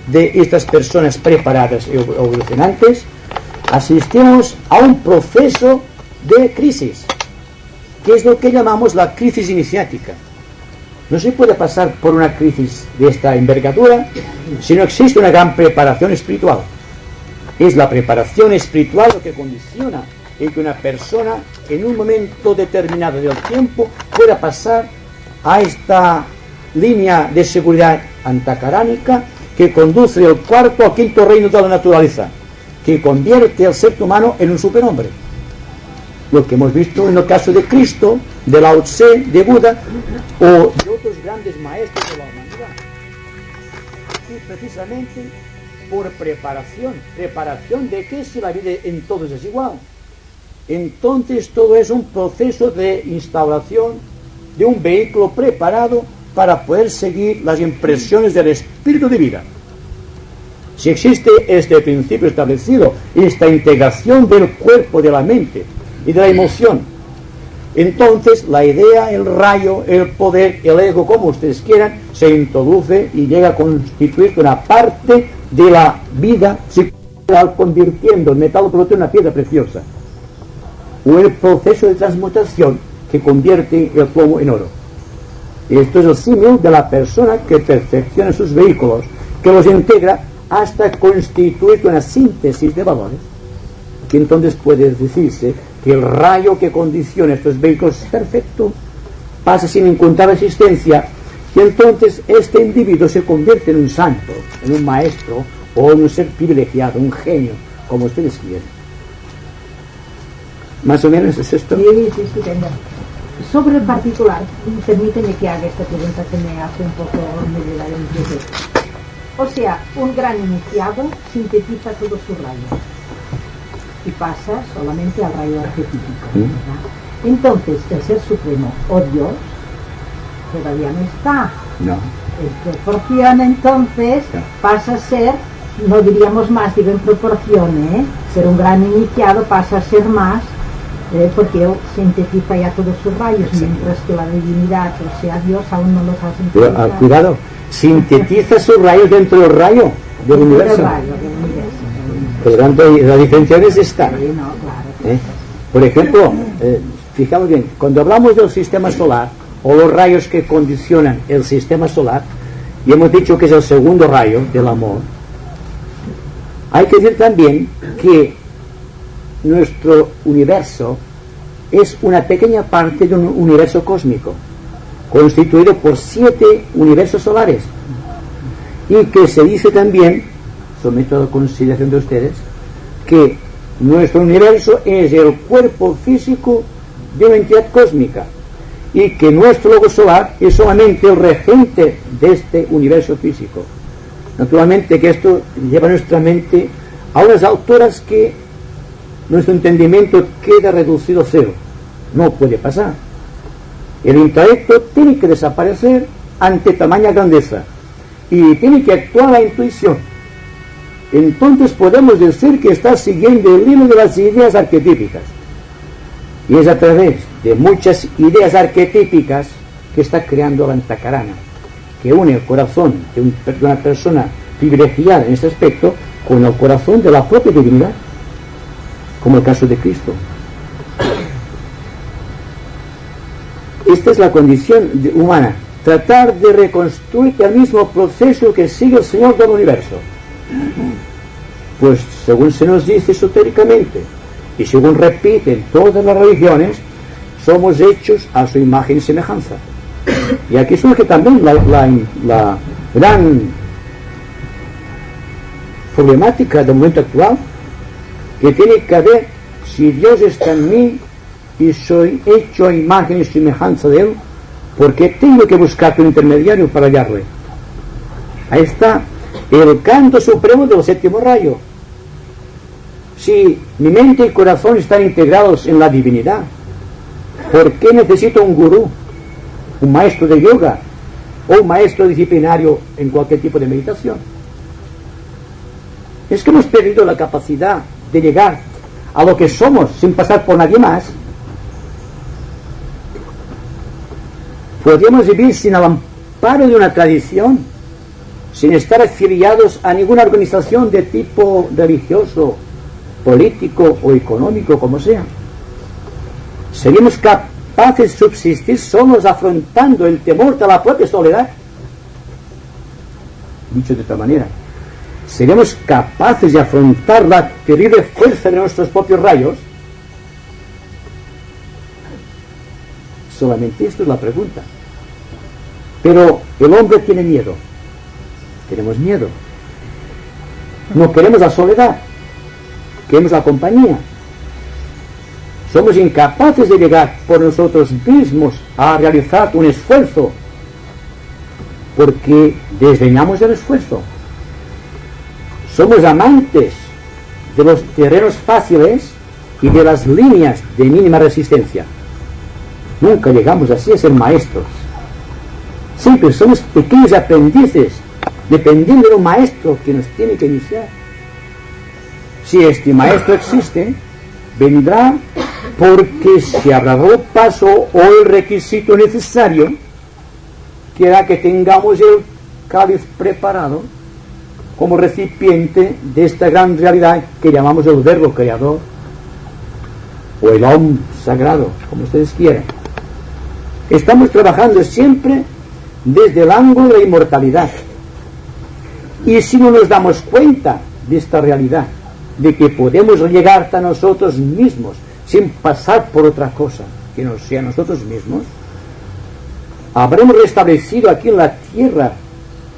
de estas personas preparadas y evolucionantes, asistimos a un proceso de crisis, que es lo que llamamos la crisis iniciática. No se puede pasar por una crisis de esta envergadura si no existe una gran preparación espiritual. Es la preparación espiritual lo que condiciona el que una persona en un momento determinado del tiempo pueda pasar a esta línea de seguridad antacaránica que conduce del cuarto al quinto reino de la naturaleza, que convierte al ser humano en un superhombre. Lo que hemos visto en el caso de Cristo, de Lao Tse, de Buda o de otros grandes maestros de la humanidad. Y precisamente por preparación de que si la vida en todos es igual. Entonces todo es un proceso de instauración de un vehículo preparado para poder seguir las impresiones del espíritu de vida. Si existe este principio establecido, esta integración del cuerpo, de la mente y de la emoción, entonces la idea, el rayo, el poder, el ego, como ustedes quieran, se introduce y llega a constituir una parte de la vida psicológica, convirtiendo el metal bruto en una piedra preciosa, o el proceso de transmutación que convierte el plomo en oro. Esto es el símil de la persona que perfecciona sus vehículos, que los integra hasta constituir una síntesis de valores, que entonces puede decirse que el rayo que condiciona estos vehículos es perfecto, pasa sin encontrar existencia, y entonces este individuo se convierte en un santo, en un maestro, o en un ser privilegiado, un genio, como ustedes quieran. Más o menos es esto. Sí, estupendo. Sobre el particular, permíteme que haga esta pregunta que me hace un poco me da el inquietud. O sea, un gran iniciado sintetiza todos sus rayos y pasa solamente al rayo arquetípico, ¿verdad? Entonces, el Ser Supremo, o Dios, todavía no está. No. En proporción, entonces, pasa a ser, no diríamos más, digo en proporción, ser un gran iniciado pasa a ser más, porque él sintetiza ya todos sus rayos, mientras que la divinidad, o sea, Dios, aún no los ha sintetizado. Pero, cuidado, sintetiza sus rayos dentro del rayo del universo. Por lo tanto, la diferenciación es esta. Sí, no, claro. Por ejemplo, fijaos bien, cuando hablamos del sistema solar, o los rayos que condicionan el sistema solar, y hemos dicho que es el segundo rayo del amor, hay que decir también que nuestro universo es una pequeña parte de un universo cósmico, constituido por 7 universos solares, y que se dice también, someto a consideración de ustedes, que nuestro universo es el cuerpo físico de una entidad cósmica, y que nuestro logo solar es solamente el regente de este universo físico. Naturalmente que esto lleva a nuestra mente a unas alturas que nuestro entendimiento queda reducido a cero. No puede pasar. El intelecto tiene que desaparecer ante tamaña grandeza y tiene que actuar la intuición. Entonces podemos decir que está siguiendo el hilo de las ideas arquetípicas, y es a través de muchas ideas arquetípicas que está creando la antacarana, que une el corazón de una persona privilegiada en este aspecto con el corazón de la propia divinidad, como el caso de Cristo. Esta es la condición humana, tratar de reconstruir el mismo proceso que sigue el Señor del universo. Pues según se nos dice esotéricamente y según repiten todas las religiones, somos hechos a su imagen y semejanza. Y aquí surge también la gran problemática del momento actual, que tiene que ver si Dios está en mí y soy hecho a imagen y semejanza de Él, porque tengo que buscar un intermediario para hallarle. Ahí está el canto supremo del séptimo rayo. Si mi mente y corazón están integrados en la divinidad, ¿por qué necesito un gurú, un maestro de yoga o un maestro disciplinario en cualquier tipo de meditación? Es que hemos perdido la capacidad de llegar a lo que somos sin pasar por nadie más. Podríamos vivir sin el amparo de una tradición, sin estar afiliados a ninguna organización de tipo religioso, político o económico, como sea. Seríamos capaces de subsistir solos afrontando el temor de la propia soledad. Dicho de otra manera, ¿seremos capaces de afrontar la terrible fuerza de nuestros propios rayos? Solamente esto es la pregunta. Pero el hombre tiene miedo. Tenemos miedo. No queremos la soledad. Queremos la compañía. Somos incapaces de llegar por nosotros mismos a realizar un esfuerzo, porque desdeñamos el esfuerzo. Somos amantes de los terrenos fáciles y de las líneas de mínima resistencia. Nunca llegamos así a ser maestros. Siempre somos pequeños aprendices, dependiendo de un maestro que nos tiene que iniciar. Si este maestro existe, vendrá porque se habrá dado paso o el requisito necesario que hará que tengamos el cáliz preparado como recipiente de esta gran realidad que llamamos el Verbo Creador o el Om Sagrado, como ustedes quieran. Estamos trabajando siempre desde el ángulo de la inmortalidad, y si no nos damos cuenta de esta realidad, de que podemos llegar hasta nosotros mismos sin pasar por otra cosa que no sea nosotros mismos, habremos restablecido aquí en la tierra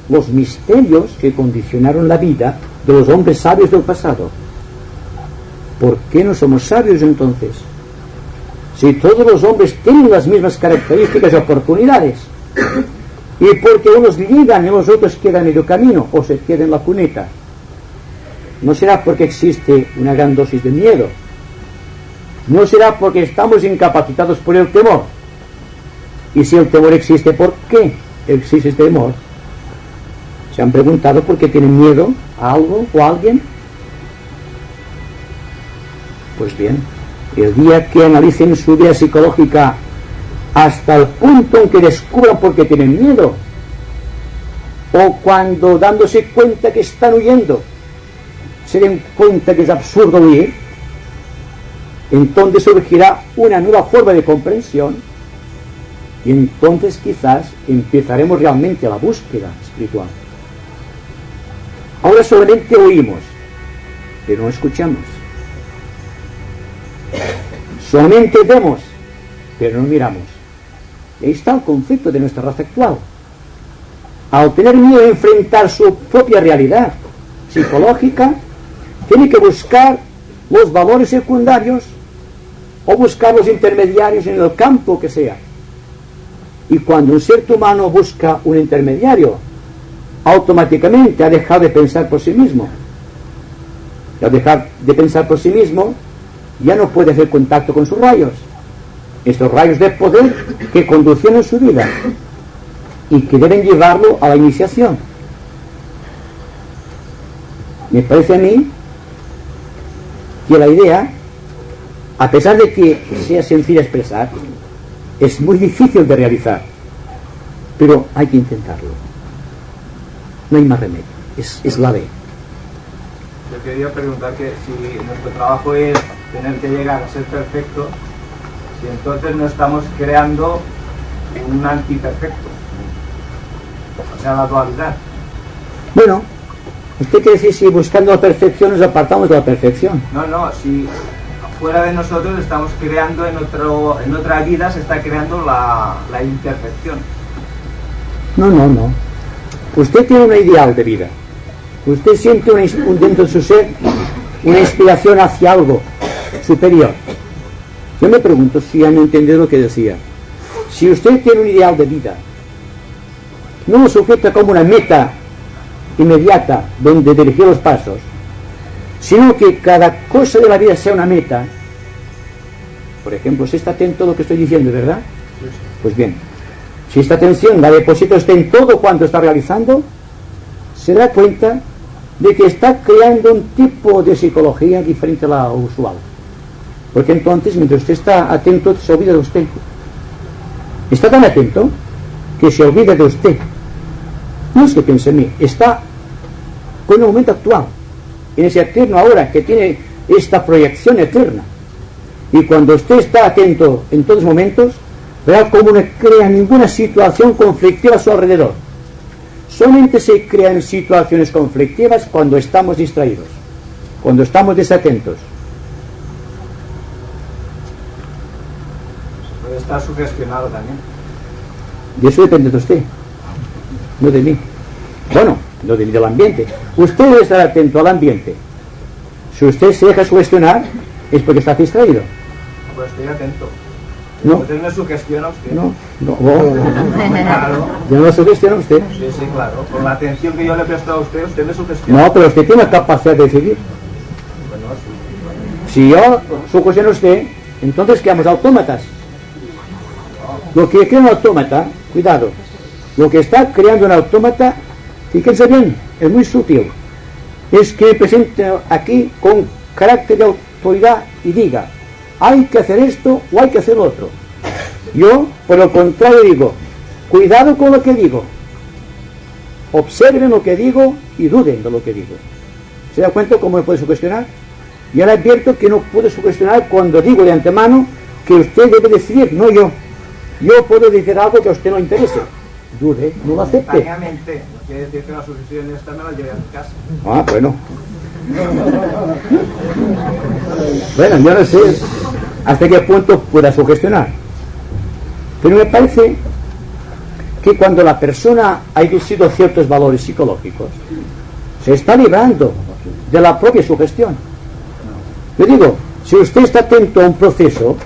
los misterios que condicionaron la vida de los hombres sabios del pasado. ¿Por qué no somos sabios entonces? Si todos los hombres tienen las mismas características y oportunidades, y porque unos llegan y los otros quedan en medio camino o se quedan en la cuneta, no será porque existe una gran dosis de miedo, no será porque estamos incapacitados por el temor. Y si el temor existe, ¿por qué existe este temor? ¿Se han preguntado por qué tienen miedo a algo o a alguien? Pues bien, el día que analicen su vida psicológica hasta el punto en que descubran por qué tienen miedo, o cuando dándose cuenta que están huyendo se den cuenta que es absurdo huir, entonces surgirá una nueva forma de comprensión, y entonces quizás empezaremos realmente la búsqueda espiritual. Ahora solamente oímos, pero no escuchamos. Solamente vemos, pero no miramos. Y ahí está el conflicto de nuestra raza actual. Al tener miedo a enfrentar su propia realidad psicológica, tiene que buscar los valores secundarios o buscar los intermediarios en el campo que sea. Y cuando un ser humano busca un intermediario, automáticamente ha dejado de pensar por sí mismo. Y al dejar de pensar por sí mismo, ya no puede hacer contacto con sus rayos. Estos rayos de poder que conducen su vida y que deben llevarlo a la iniciación. Me parece a mí que la idea, a pesar de que sea sencilla de expresar, es muy difícil de realizar, pero hay que intentarlo. No hay más remedio. es la B. Yo quería preguntar que si nuestro trabajo es tener que llegar a ser perfecto, si entonces no estamos creando un antiperfecto, o sea, la dualidad. Bueno, usted quiere decir si buscando la perfección nos apartamos de la perfección. No, si fuera de nosotros estamos creando en otra vida se está creando la imperfección. No. Usted tiene un ideal de vida. Usted siente dentro de su ser una inspiración hacia algo superior. Yo me pregunto si han entendido lo que decía. Si usted tiene un ideal de vida, no lo sujeta como una meta inmediata donde dirigir los pasos, sino que cada cosa de la vida sea una meta. Por ejemplo, si está atento a lo que estoy diciendo, ¿verdad? Pues bien, si esta atención la deposita usted en todo cuanto está realizando, se da cuenta de que está creando un tipo de psicología diferente a la usual. Porque entonces, mientras usted está atento, se olvida de usted. Está tan atento que se olvida de usted. No es que piense en mí, está con el momento actual, en ese eterno ahora que tiene esta proyección eterna. Y cuando usted está atento en todos los momentos, verá cómo no crea ninguna situación conflictiva a su alrededor. Solamente se crean situaciones conflictivas cuando estamos distraídos, cuando estamos desatentos. Puede estar sugestionado también. Y eso depende de usted, no de mí. Bueno, no de mí, del ambiente. Usted debe estar atento al ambiente. Si usted se deja sugestionar, es porque está distraído. Pues estoy atento. No. Entonces me sugestiona usted. No. Claro. Yo no sugestiona a usted. Sí, claro. Con la atención que yo le he prestado a usted, usted me sugestiona. No, pero usted tiene la capacidad de decidir. Bueno, sí. Si yo sugestiono a usted, entonces quedamos autómatas. Lo que crea un autómata, cuidado, lo que está creando un autómata, fíjense bien, es muy sutil. Es que presente aquí con carácter de autoridad y diga, hay que hacer esto o hay que hacer lo otro. Yo, por lo contrario, digo, cuidado con lo que digo. Observen lo que digo y duden de lo que digo. ¿Se da cuenta cómo me puede sugestionar? Y ahora advierto que no puedo sugestionar cuando digo de antemano que usted debe decidir, no yo. Yo puedo decir algo que a usted no le interese. Dude, no lo acepte. Espontáneamente. No quiere decir que la sugestión esta me la lleve a mi casa. Ah, bueno. Bueno, yo no sé hasta qué punto pueda sugestionar. Pero me parece que cuando la persona ha inducido ciertos valores psicológicos, se está librando de la propia sugestión. Yo digo, si usted está atento a un proceso,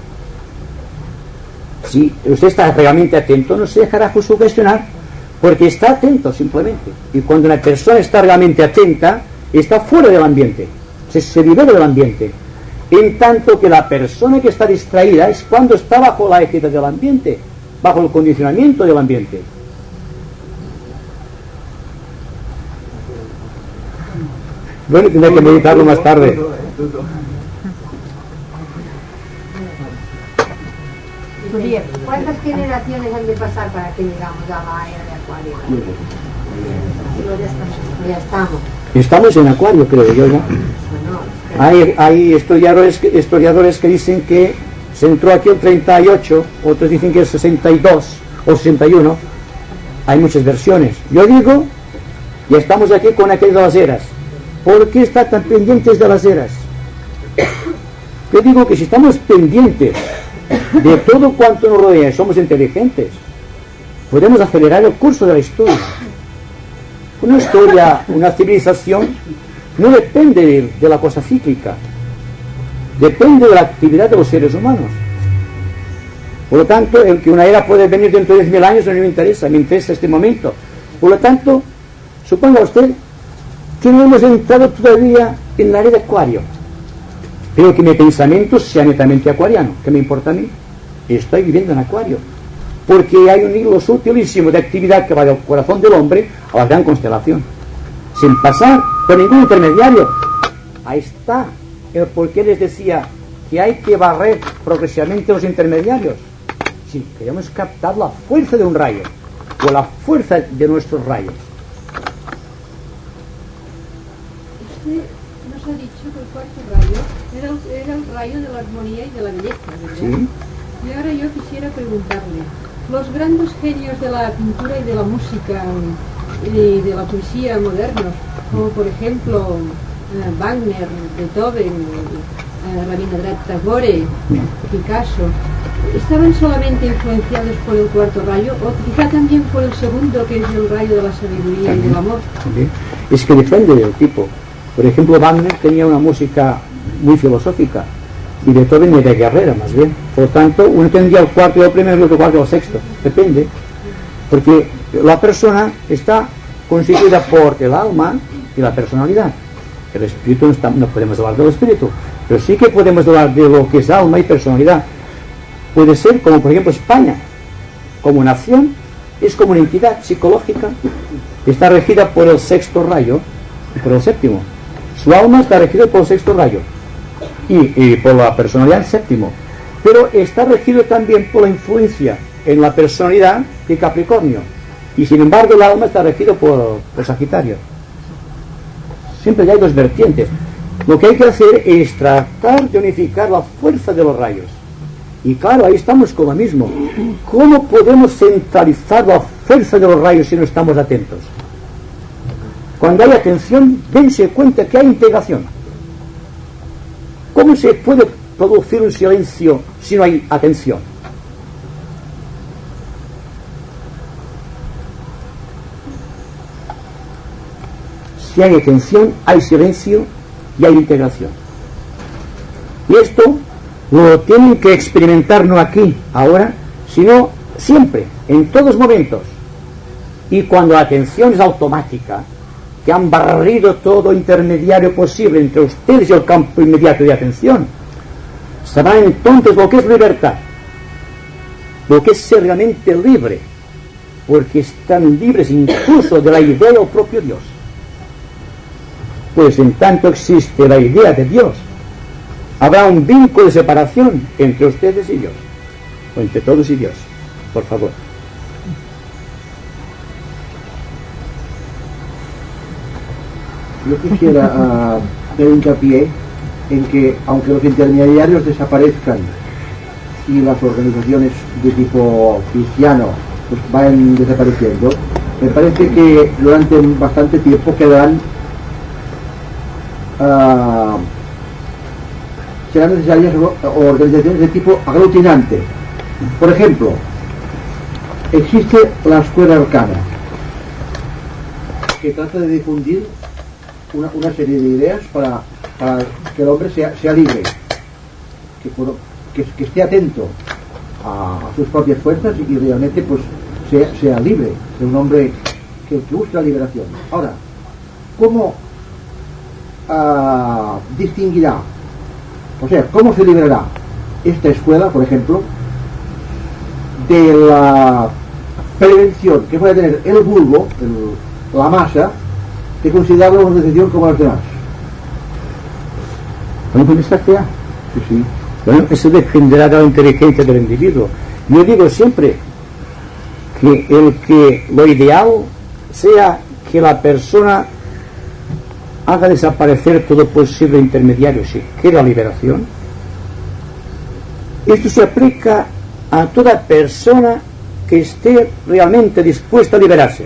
si usted está realmente atento, no se dejará sugestionar, porque está atento simplemente. Y cuando una persona está realmente atenta, está fuera del ambiente, se libera del ambiente. En tanto que la persona que está distraída es cuando está bajo la égida del ambiente, bajo el condicionamiento del ambiente. Bueno, tendré que meditarlo más tarde. ¿Cuántas generaciones han de pasar para que llegamos a la era de Acuario? Ya estamos. Estamos en Acuario, creo yo ya. Hay historiadores que dicen que se entró aquí el 38, otros dicen que es 62 o 61. Hay muchas versiones. Yo digo, ya estamos aquí con aquellas de las eras. ¿Por qué están tan pendientes de las eras? Yo digo que si estamos pendientes de todo cuanto nos rodea y somos inteligentes, podemos acelerar el curso de la historia. Una historia, una civilización, no depende de la cosa cíclica, depende de la actividad de los seres humanos. Por lo tanto, el que una era puede venir dentro de 10.000 años no me interesa este momento. Por lo tanto, suponga usted que no hemos entrado todavía en la era de Acuario, pero que mi pensamiento sea netamente acuariano. ¿Qué me importa a mí? Estoy viviendo en Acuario, porque hay un hilo sutilísimo de actividad que va del corazón del hombre a la gran constelación, sin pasar por ningún intermediario. Ahí está el por qué les decía que hay que barrer progresivamente los intermediarios. Si queremos captar la fuerza de un rayo, o la fuerza de nuestros rayos. usted nos ha dicho que el cuarto rayo era el rayo de la armonía y de la belleza, ¿verdad? Sí. Y ahora yo quisiera preguntarle, los grandes genios de la pintura y de la música y de la poesía modernos, como por ejemplo Wagner, Beethoven, Rabindranath Tagore, Picasso, ¿estaban solamente influenciados por el cuarto rayo o quizá también por el segundo, que es el rayo de la sabiduría y del amor? También. Es que depende del tipo. Por ejemplo, Wagner tenía una música muy filosófica y Beethoven era guerrera, más bien. Por lo tanto, uno tendría el cuarto y el primero y el cuarto y el sexto. Depende. Porque la persona está constituida por el alma y la personalidad. El espíritu no podemos hablar del espíritu, pero sí que podemos hablar de lo que es alma y personalidad. Puede ser como, por ejemplo, España, como nación, es como una entidad psicológica, está regida por el sexto rayo y por el séptimo. Su alma está regida por el sexto rayo y por la personalidad el séptimo, pero está regido también por la influencia en la personalidad de Capricornio, y sin embargo el alma está regido por Sagitario. Siempre hay dos vertientes. Lo que hay que hacer es tratar de unificar la fuerza de los rayos. Y claro, ahí estamos con lo mismo. ¿Cómo podemos centralizar la fuerza de los rayos si no estamos atentos? Cuando hay atención, dense cuenta que hay integración. ¿Cómo se puede producir un silencio si no hay atención? Si hay atención, hay silencio y hay integración. Y esto lo tienen que experimentar no aquí, ahora, sino siempre, en todos momentos. Y cuando la atención es automática, que han barrido todo intermediario posible entre ustedes y el campo inmediato de atención, sabrán entonces lo que es libertad, lo que es ser realmente libre, porque están libres incluso de la idea del propio Dios. Pues en tanto existe la idea de Dios, habrá un vínculo de separación entre ustedes y Dios, o entre todos y Dios. Por favor. Yo quisiera hacer hincapié en que, aunque los intermediarios desaparezcan y las organizaciones de tipo cristiano pues vayan desapareciendo, me parece que durante bastante tiempo quedarán serán necesarias organizaciones de tipo aglutinante. Por ejemplo, existe la escuela arcana, que trata de difundir una serie de ideas para que el hombre sea libre, que esté atento a sus propias fuerzas y realmente pues sea libre, sea un hombre que busque la liberación. Ahora, ¿cómo distinguirá, o sea, cómo se librará esta escuela, por ejemplo, de la prevención que puede tener el vulgo, la masa, de considerarlo una organización como las demás? ¿Cómo puede estar ya? Sí, sí. Bueno, eso dependerá de la inteligencia del individuo. Yo digo siempre que lo ideal sea que la persona haga desaparecer todo posible intermediario si quiere la liberación. Esto se aplica a toda persona que esté realmente dispuesta a liberarse.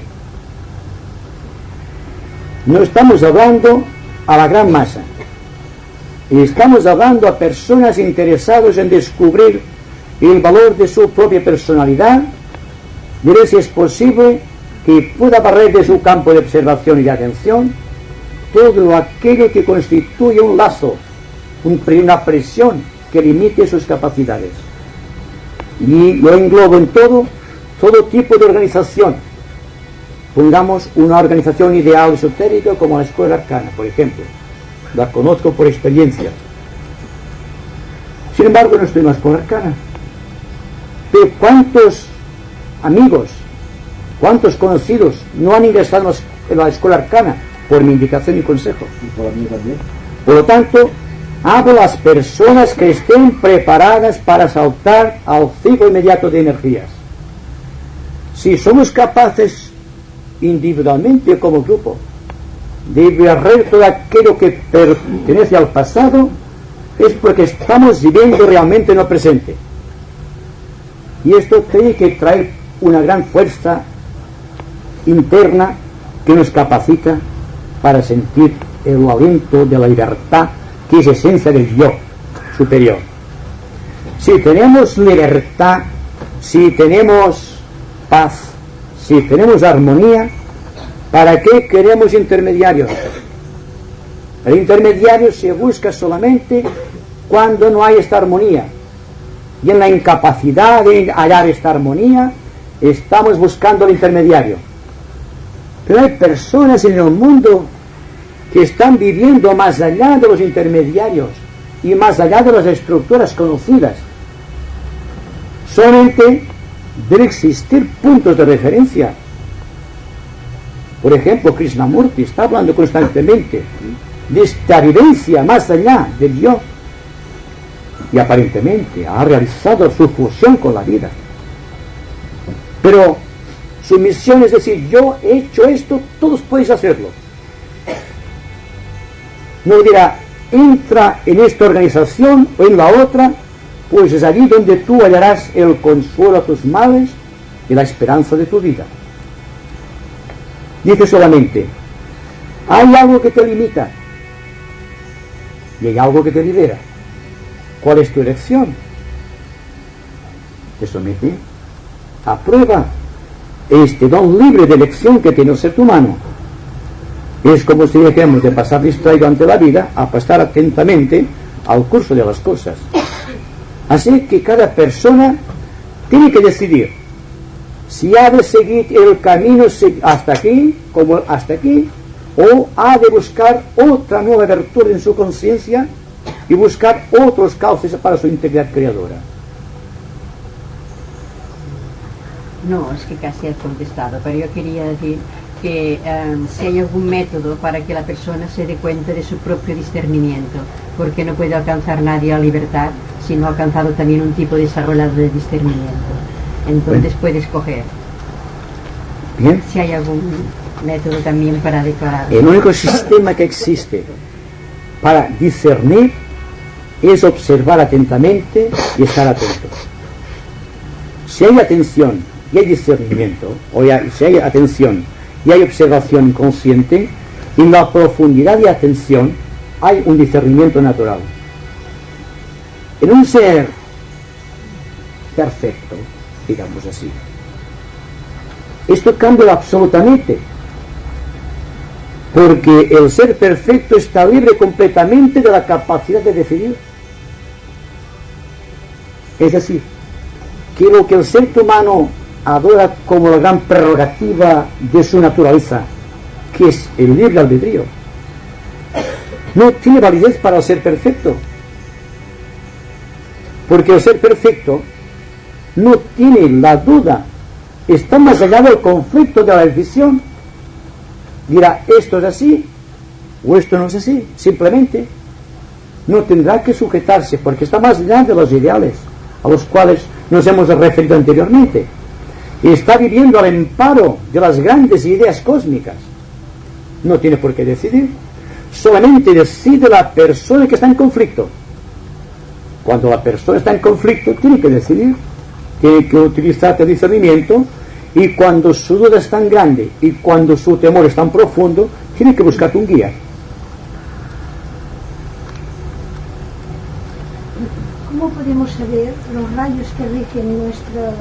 No estamos hablando a la gran masa, estamos hablando a personas interesadas en descubrir el valor de su propia personalidad, de ver si es posible que pueda barrer de su campo de observación y de atención todo aquello que constituye un lazo, una presión que limite sus capacidades. Y lo englobo en todo tipo de organización. Pongamos una organización ideal esotérica como la escuela arcana, por ejemplo. La conozco por experiencia. Sin embargo, no estoy en la escuela arcana. Pero ¿cuántos amigos, cuántos conocidos no han ingresado en la escuela arcana por mi indicación y consejo? Y por la mía también. Por lo tanto, hablo a las personas que estén preparadas para saltar al ciclo inmediato de energías. Si somos capaces individualmente o como grupo de barrer todo aquello que pertenece al pasado, es porque estamos viviendo realmente en el presente. Y esto tiene que traer una gran fuerza interna que nos capacita para sentir el aliento de la libertad, que es esencia del yo superior. Si tenemos libertad, si tenemos paz, si tenemos armonía, ¿para qué queremos intermediarios? El intermediario se busca solamente cuando no hay esta armonía. Y en la incapacidad de hallar esta armonía, estamos buscando el intermediario. Pero hay personas en el mundo que están viviendo más allá de los intermediarios y más allá de las estructuras conocidas. Solamente debe existir puntos de referencia. Por ejemplo, Krishnamurti está hablando constantemente de esta vivencia más allá del yo, y aparentemente ha realizado su fusión con la vida. Pero su misión es decir, yo he hecho esto, todos podéis hacerlo. No dirá, entra en esta organización o en la otra, pues es allí donde tú hallarás el consuelo a tus males y la esperanza de tu vida. Dice solamente, hay algo que te limita y hay algo que te libera. ¿Cuál es tu elección? Te somete a prueba este don libre de elección que tiene el ser humano. Es como si dejemos de pasar distraído ante la vida a pasar atentamente al curso de las cosas. Así que cada persona tiene que decidir si ha de seguir el camino hasta aquí, como hasta aquí, o ha de buscar otra nueva abertura en su conciencia y buscar otros cauces para su integridad creadora. No, es que casi has contestado, pero yo quería decir que si hay algún método para que la persona se dé cuenta de su propio discernimiento, porque no puede alcanzar nadie la libertad si no ha alcanzado también un tipo desarrollado de discernimiento. Entonces puede escoger. Bien. Si hay algún método también para declarar. El único sistema que existe para discernir es observar atentamente y estar atento. Si hay atención y hay discernimiento, si hay atención y hay observación consciente, en la profundidad y atención hay un discernimiento natural. En un ser perfecto, digamos así, esto cambia absolutamente, porque el ser perfecto está libre completamente de la capacidad de decidir. Es decir, que lo que el ser humano adora como la gran prerrogativa de su naturaleza, que es el libre albedrío, no tiene validez para el ser perfecto, porque el ser perfecto no tiene la duda, está más allá del conflicto de la decisión. Dirá, esto es así o esto no es así, simplemente no tendrá que sujetarse, porque está más allá de los ideales a los cuales nos hemos referido anteriormente, y está viviendo al amparo de las grandes ideas cósmicas. No tiene por qué decidir, solamente decide la persona que está en conflicto. Cuando la persona está en conflicto tiene que decidir, tiene que utilizar el discernimiento, y cuando su duda es tan grande y cuando su temor es tan profundo, tiene que buscar un guía. ¿Cómo podemos saber los rayos que rigen nuestra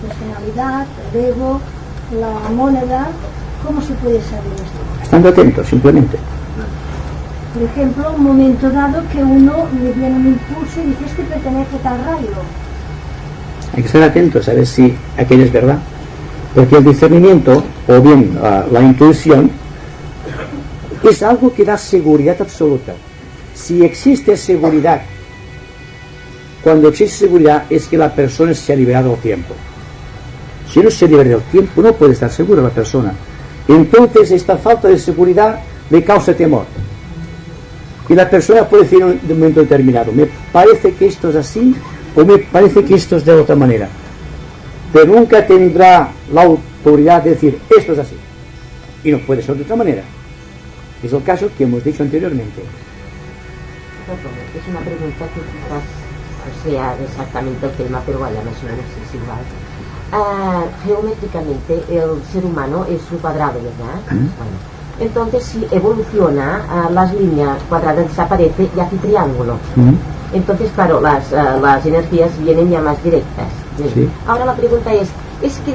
personalidad, el ego, la moneda? ¿Cómo se puede saber esto? Estando atentos, simplemente. Por ejemplo, un momento dado que uno le viene un impulso y dice, este pertenece a tal rayo. Hay que estar atentos a ver si aquello es verdad, porque el discernimiento, o bien la intuición, es algo que da seguridad absoluta. Si existe seguridad, cuando existe seguridad es que la persona se ha liberado del tiempo. Si no se libera del tiempo, no puede estar segura la persona. Entonces esta falta de seguridad le causa temor, y la persona puede decir en un momento determinado, me parece que esto es así, o me parece que esto es de otra manera, pero nunca tendrá la autoridad de decir esto es así y no puede ser de otra manera. Es el caso que hemos dicho anteriormente. Es una pregunta que quizás no sea exactamente el tema, pero vaya, más o menos es igual. Geométricamente el ser humano es un cuadrado, ¿verdad? Bueno, entonces si evoluciona, las líneas cuadradas desaparecen y hace triángulo. Entonces claro, las energías vienen ya más directas. Sí. Ahora la pregunta es que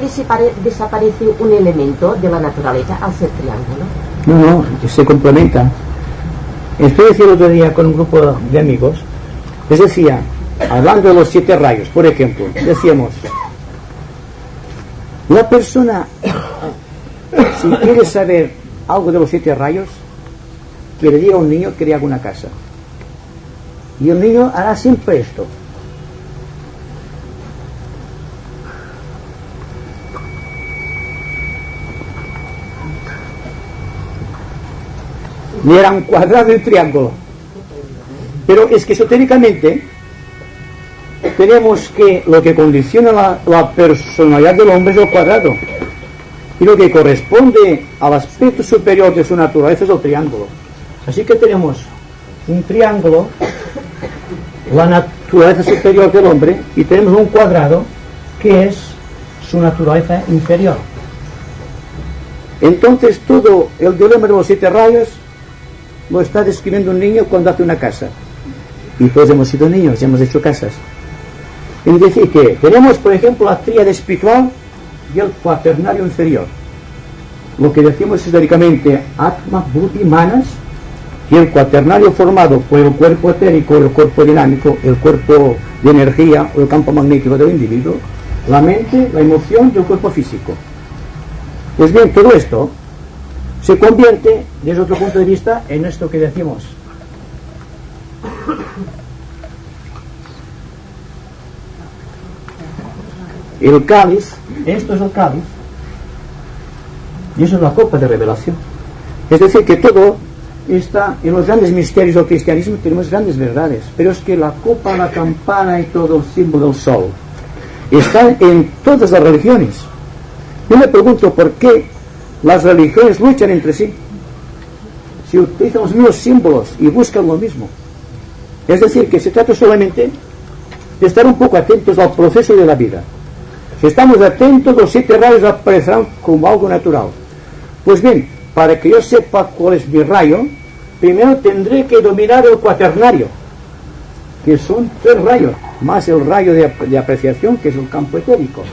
desaparece un elemento de la naturaleza al ser triángulo? No, se complementa. Estoy diciendo el otro día con un grupo de amigos, les decía, hablando de los 7 rayos, por ejemplo, decíamos, la persona, si quiere saber algo de los 7 rayos, que le diga a un niño que le haga una casa. Y el niño hará siempre esto. Y era un cuadrado y un triángulo. Pero es que esotéricamente tenemos que lo que condiciona la personalidad del hombre es el cuadrado, y lo que corresponde al aspecto superior de su naturaleza es el triángulo. Así que tenemos un triángulo, la naturaleza superior del hombre, y tenemos un cuadrado que es su naturaleza inferior. Entonces todo el dilema de los 7 rayos lo está describiendo un niño cuando hace una casa, y todos hemos sido niños y hemos hecho casas. Es decir, que tenemos, por ejemplo, la tríada espiritual y el cuaternario inferior, lo que decimos históricamente Atma, Buddhi, Manas, y el cuaternario formado por el cuerpo etérico, el cuerpo dinámico, el cuerpo de energía o el campo magnético del individuo, la mente, la emoción y el cuerpo físico. Pues bien, todo esto se convierte, desde otro punto de vista, en esto que decimos. El cáliz, esto es el cáliz, y eso es la copa de revelación. Es decir, que todo está en los grandes misterios del cristianismo. Tenemos grandes verdades, pero es que la copa, la campana y todo el símbolo del sol están en todas las religiones. Yo me pregunto por qué las religiones luchan entre sí si utilizan los mismos símbolos y buscan lo mismo. Es decir, que se trata solamente de estar un poco atentos al proceso de la vida. Si estamos atentos, los 7 rayos aparecerán como algo natural. Pues bien, para que yo sepa cuál es mi rayo, primero tendré que dominar el cuaternario, que son 3 rayos, más el rayo de apreciación, que es el campo etérico.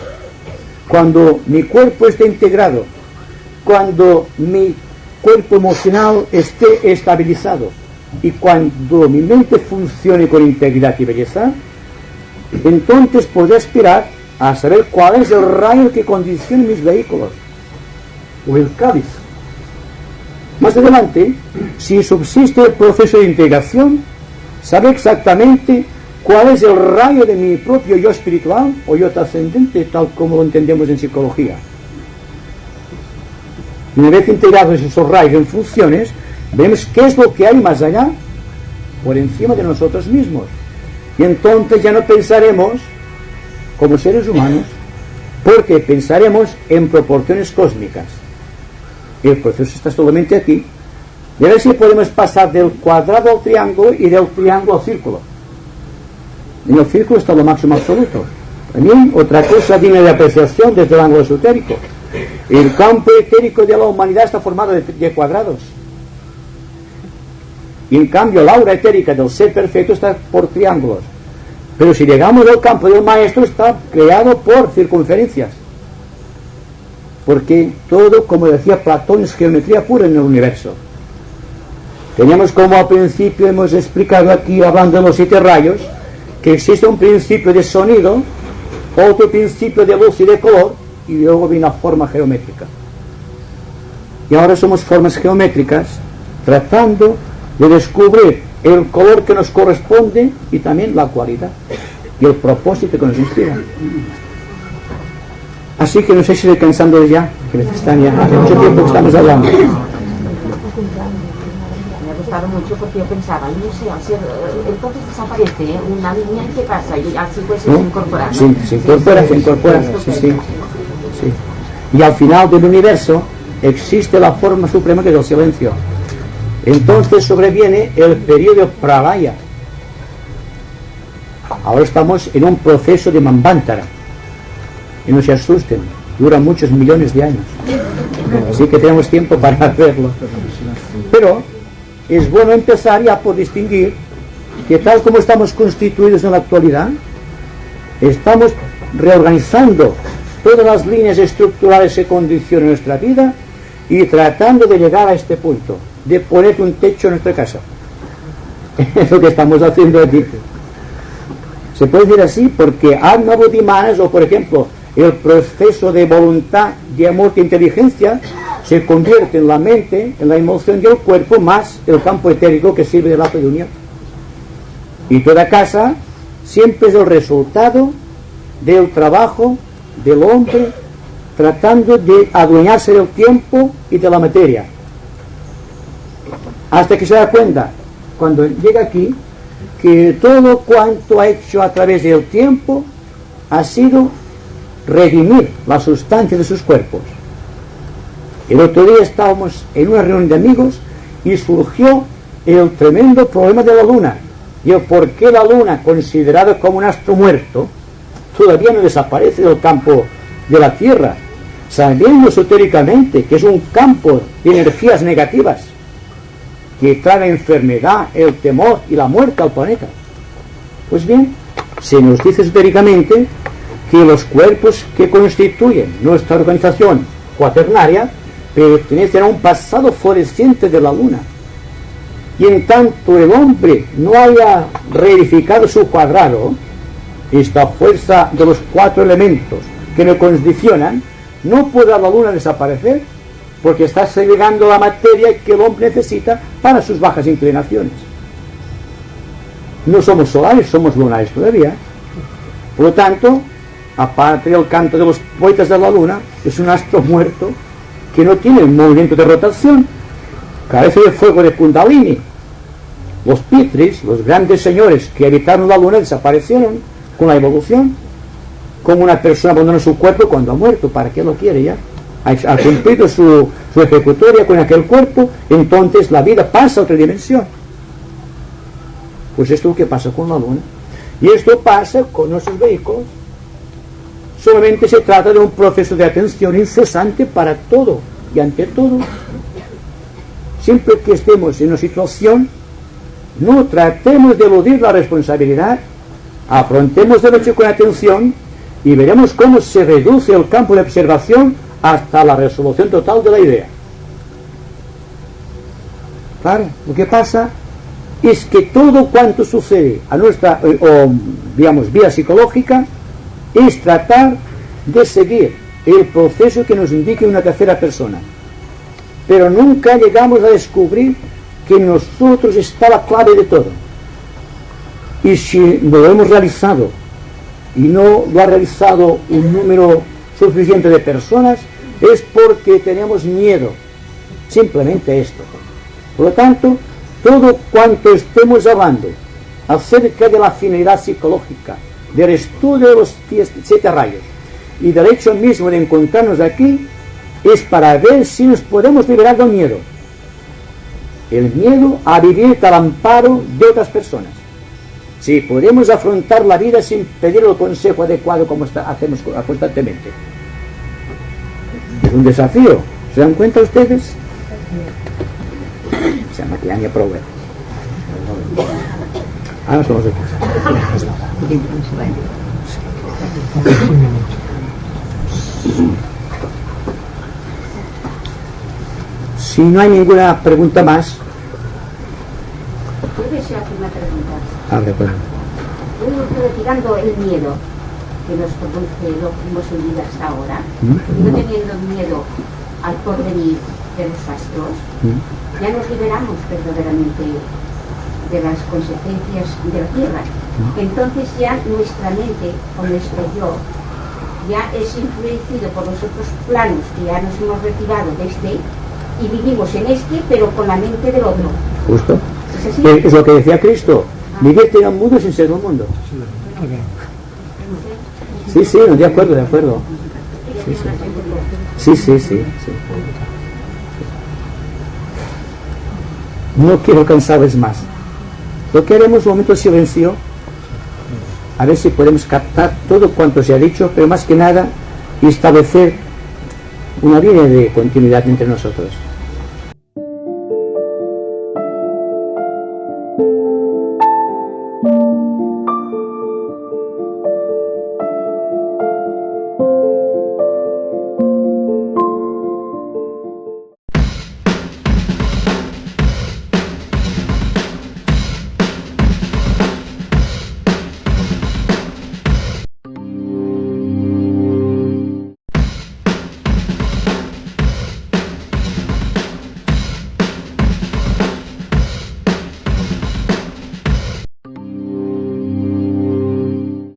Cuando mi cuerpo esté integrado, cuando mi cuerpo emocional esté estabilizado, y cuando mi mente funcione con integridad y belleza, entonces podré aspirar a saber cuál es el rayo que condiciona mis vehículos, o el cáliz. Más adelante, si subsiste el proceso de integración, sabré exactamente cuál es el rayo de mi propio yo espiritual o yo trascendente, tal como lo entendemos en psicología. Y una vez integrados esos rayos en funciones, veremos qué es lo que hay más allá, por encima de nosotros mismos. Y entonces ya no pensaremos como seres humanos, porque pensaremos en proporciones cósmicas. El proceso está solamente aquí, y a ver si podemos pasar del cuadrado al triángulo y del triángulo al círculo. En el círculo está lo máximo absoluto. También otra cosa digna de apreciación desde el ángulo esotérico: el campo etérico de la humanidad está formado de cuadrados, y en cambio la aura etérica del ser perfecto está por triángulos. Pero si llegamos al campo del maestro, está creado por circunferencias, porque todo, como decía Platón, es geometría pura en el universo. Teníamos, como al principio hemos explicado aquí, hablando de los 7 rayos, que existe un principio de sonido, otro principio de luz y de color, y luego viene la forma geométrica. Y ahora somos formas geométricas, tratando de descubrir el color que nos corresponde y también la cualidad y el propósito que nos inspira. Así que no sé si estoy cansando ya, que están ya hace mucho tiempo que estamos hablando. Me ha gustado mucho porque yo pensaba, no sé, al ser, entonces desaparece una línea, ¿qué pasa? Y así pues se incorpora, ¿no? Sí, se incorpora, sí. Y al final del universo existe la forma suprema que es el silencio. Entonces sobreviene el periodo Pralaya. Ahora estamos en un proceso de Manvantara. Y no se asusten, dura muchos millones de años. Así que tenemos tiempo para verlo. Pero es bueno empezar ya por distinguir que tal como estamos constituidos en la actualidad, estamos reorganizando todas las líneas estructurales que condicionan nuestra vida y tratando de llegar a este punto, de poner un techo en nuestra casa. Es lo que estamos haciendo aquí. Se puede decir así porque Atma-Buddhi-Manas, o por ejemplo, el proceso de voluntad, de amor, de inteligencia, se convierte en la mente, en la emoción y el cuerpo, más el campo etérico que sirve de lazo de unión. Y toda casa siempre es el resultado del trabajo del hombre tratando de adueñarse del tiempo y de la materia. Hasta que se da cuenta, cuando llega aquí, que todo cuanto ha hecho a través del tiempo ha sido redimir la sustancia de sus cuerpos. El otro día estábamos en una reunión de amigos y surgió el tremendo problema de la luna y el por qué la luna, considerada como un astro muerto, todavía no desaparece del campo de la Tierra, sabiendo esotéricamente que es un campo de energías negativas que trae la enfermedad, el temor y la muerte al planeta. Pues bien, se nos dice esotéricamente que los cuerpos que constituyen nuestra organización cuaternaria pertenecen a un pasado floreciente de la luna. Y en tanto el hombre no haya reedificado su cuadrado, esta fuerza de los 4 elementos que nos condicionan, no podrá la luna desaparecer, porque está segregando la materia que el hombre necesita para sus bajas inclinaciones. No somos solares, somos lunares todavía. Por lo tanto, aparte del canto de los poetas de la luna, es un astro muerto que no tiene un movimiento de rotación, carece de fuego de Kundalini. Los Pitris, los grandes señores que habitaron la luna, desaparecieron con la evolución. Como una persona abandona su cuerpo cuando ha muerto, ¿para qué lo quiere ya? Ha cumplido su ejecutoria con aquel cuerpo, entonces la vida pasa a otra dimensión. Pues esto es lo que pasa con la luna. Y esto pasa con nuestros vehículos. Solamente se trata de un proceso de atención incesante para todo y ante todo. Siempre que estemos en una situación, no tratemos de eludir la responsabilidad, afrontemos el hecho con atención y veremos cómo se reduce el campo de observación hasta la resolución total de la idea. Claro, lo que pasa es que todo cuanto sucede a nuestra, digamos, vía psicológica, es tratar de seguir el proceso que nos indique una tercera persona. Pero nunca llegamos a descubrir que en nosotros está la clave de todo. Y si lo hemos realizado y no lo ha realizado un número suficiente de personas, es porque tenemos miedo, simplemente esto. Por lo tanto, todo cuanto estemos hablando acerca de la finalidad psicológica, del estudio de los 7 rayos y del hecho mismo de encontrarnos aquí, es para ver si nos podemos liberar del miedo. El miedo a vivir al amparo de otras personas. Si podemos afrontar la vida sin pedir el consejo adecuado como hacemos constantemente. Es un desafío. ¿Se dan cuenta ustedes? Se llama que año prove. Ahora somos de casa. Si no hay ninguna pregunta más. Yo deseo hacer una pregunta. Hable, pues. Retirando el miedo que nos produce lo que hemos vivido hasta ahora, no teniendo miedo al porvenir de los astros, ya nos liberamos verdaderamente de las consecuencias de la tierra. Entonces ya nuestra mente o nuestro yo ya es influencido por los otros planos que ya nos hemos retirado de este y vivimos en este pero con la mente del otro. Justo. ¿Es así? Es lo que decía Cristo. Vivirte en un mundo sin ser un mundo. Sí, sí, de acuerdo, de acuerdo. Sí, sí, sí, sí. No quiero cansarles más. Lo que haremos un momento de silencio, a ver si podemos captar todo cuanto se ha dicho, pero más que nada establecer una línea de continuidad entre nosotros.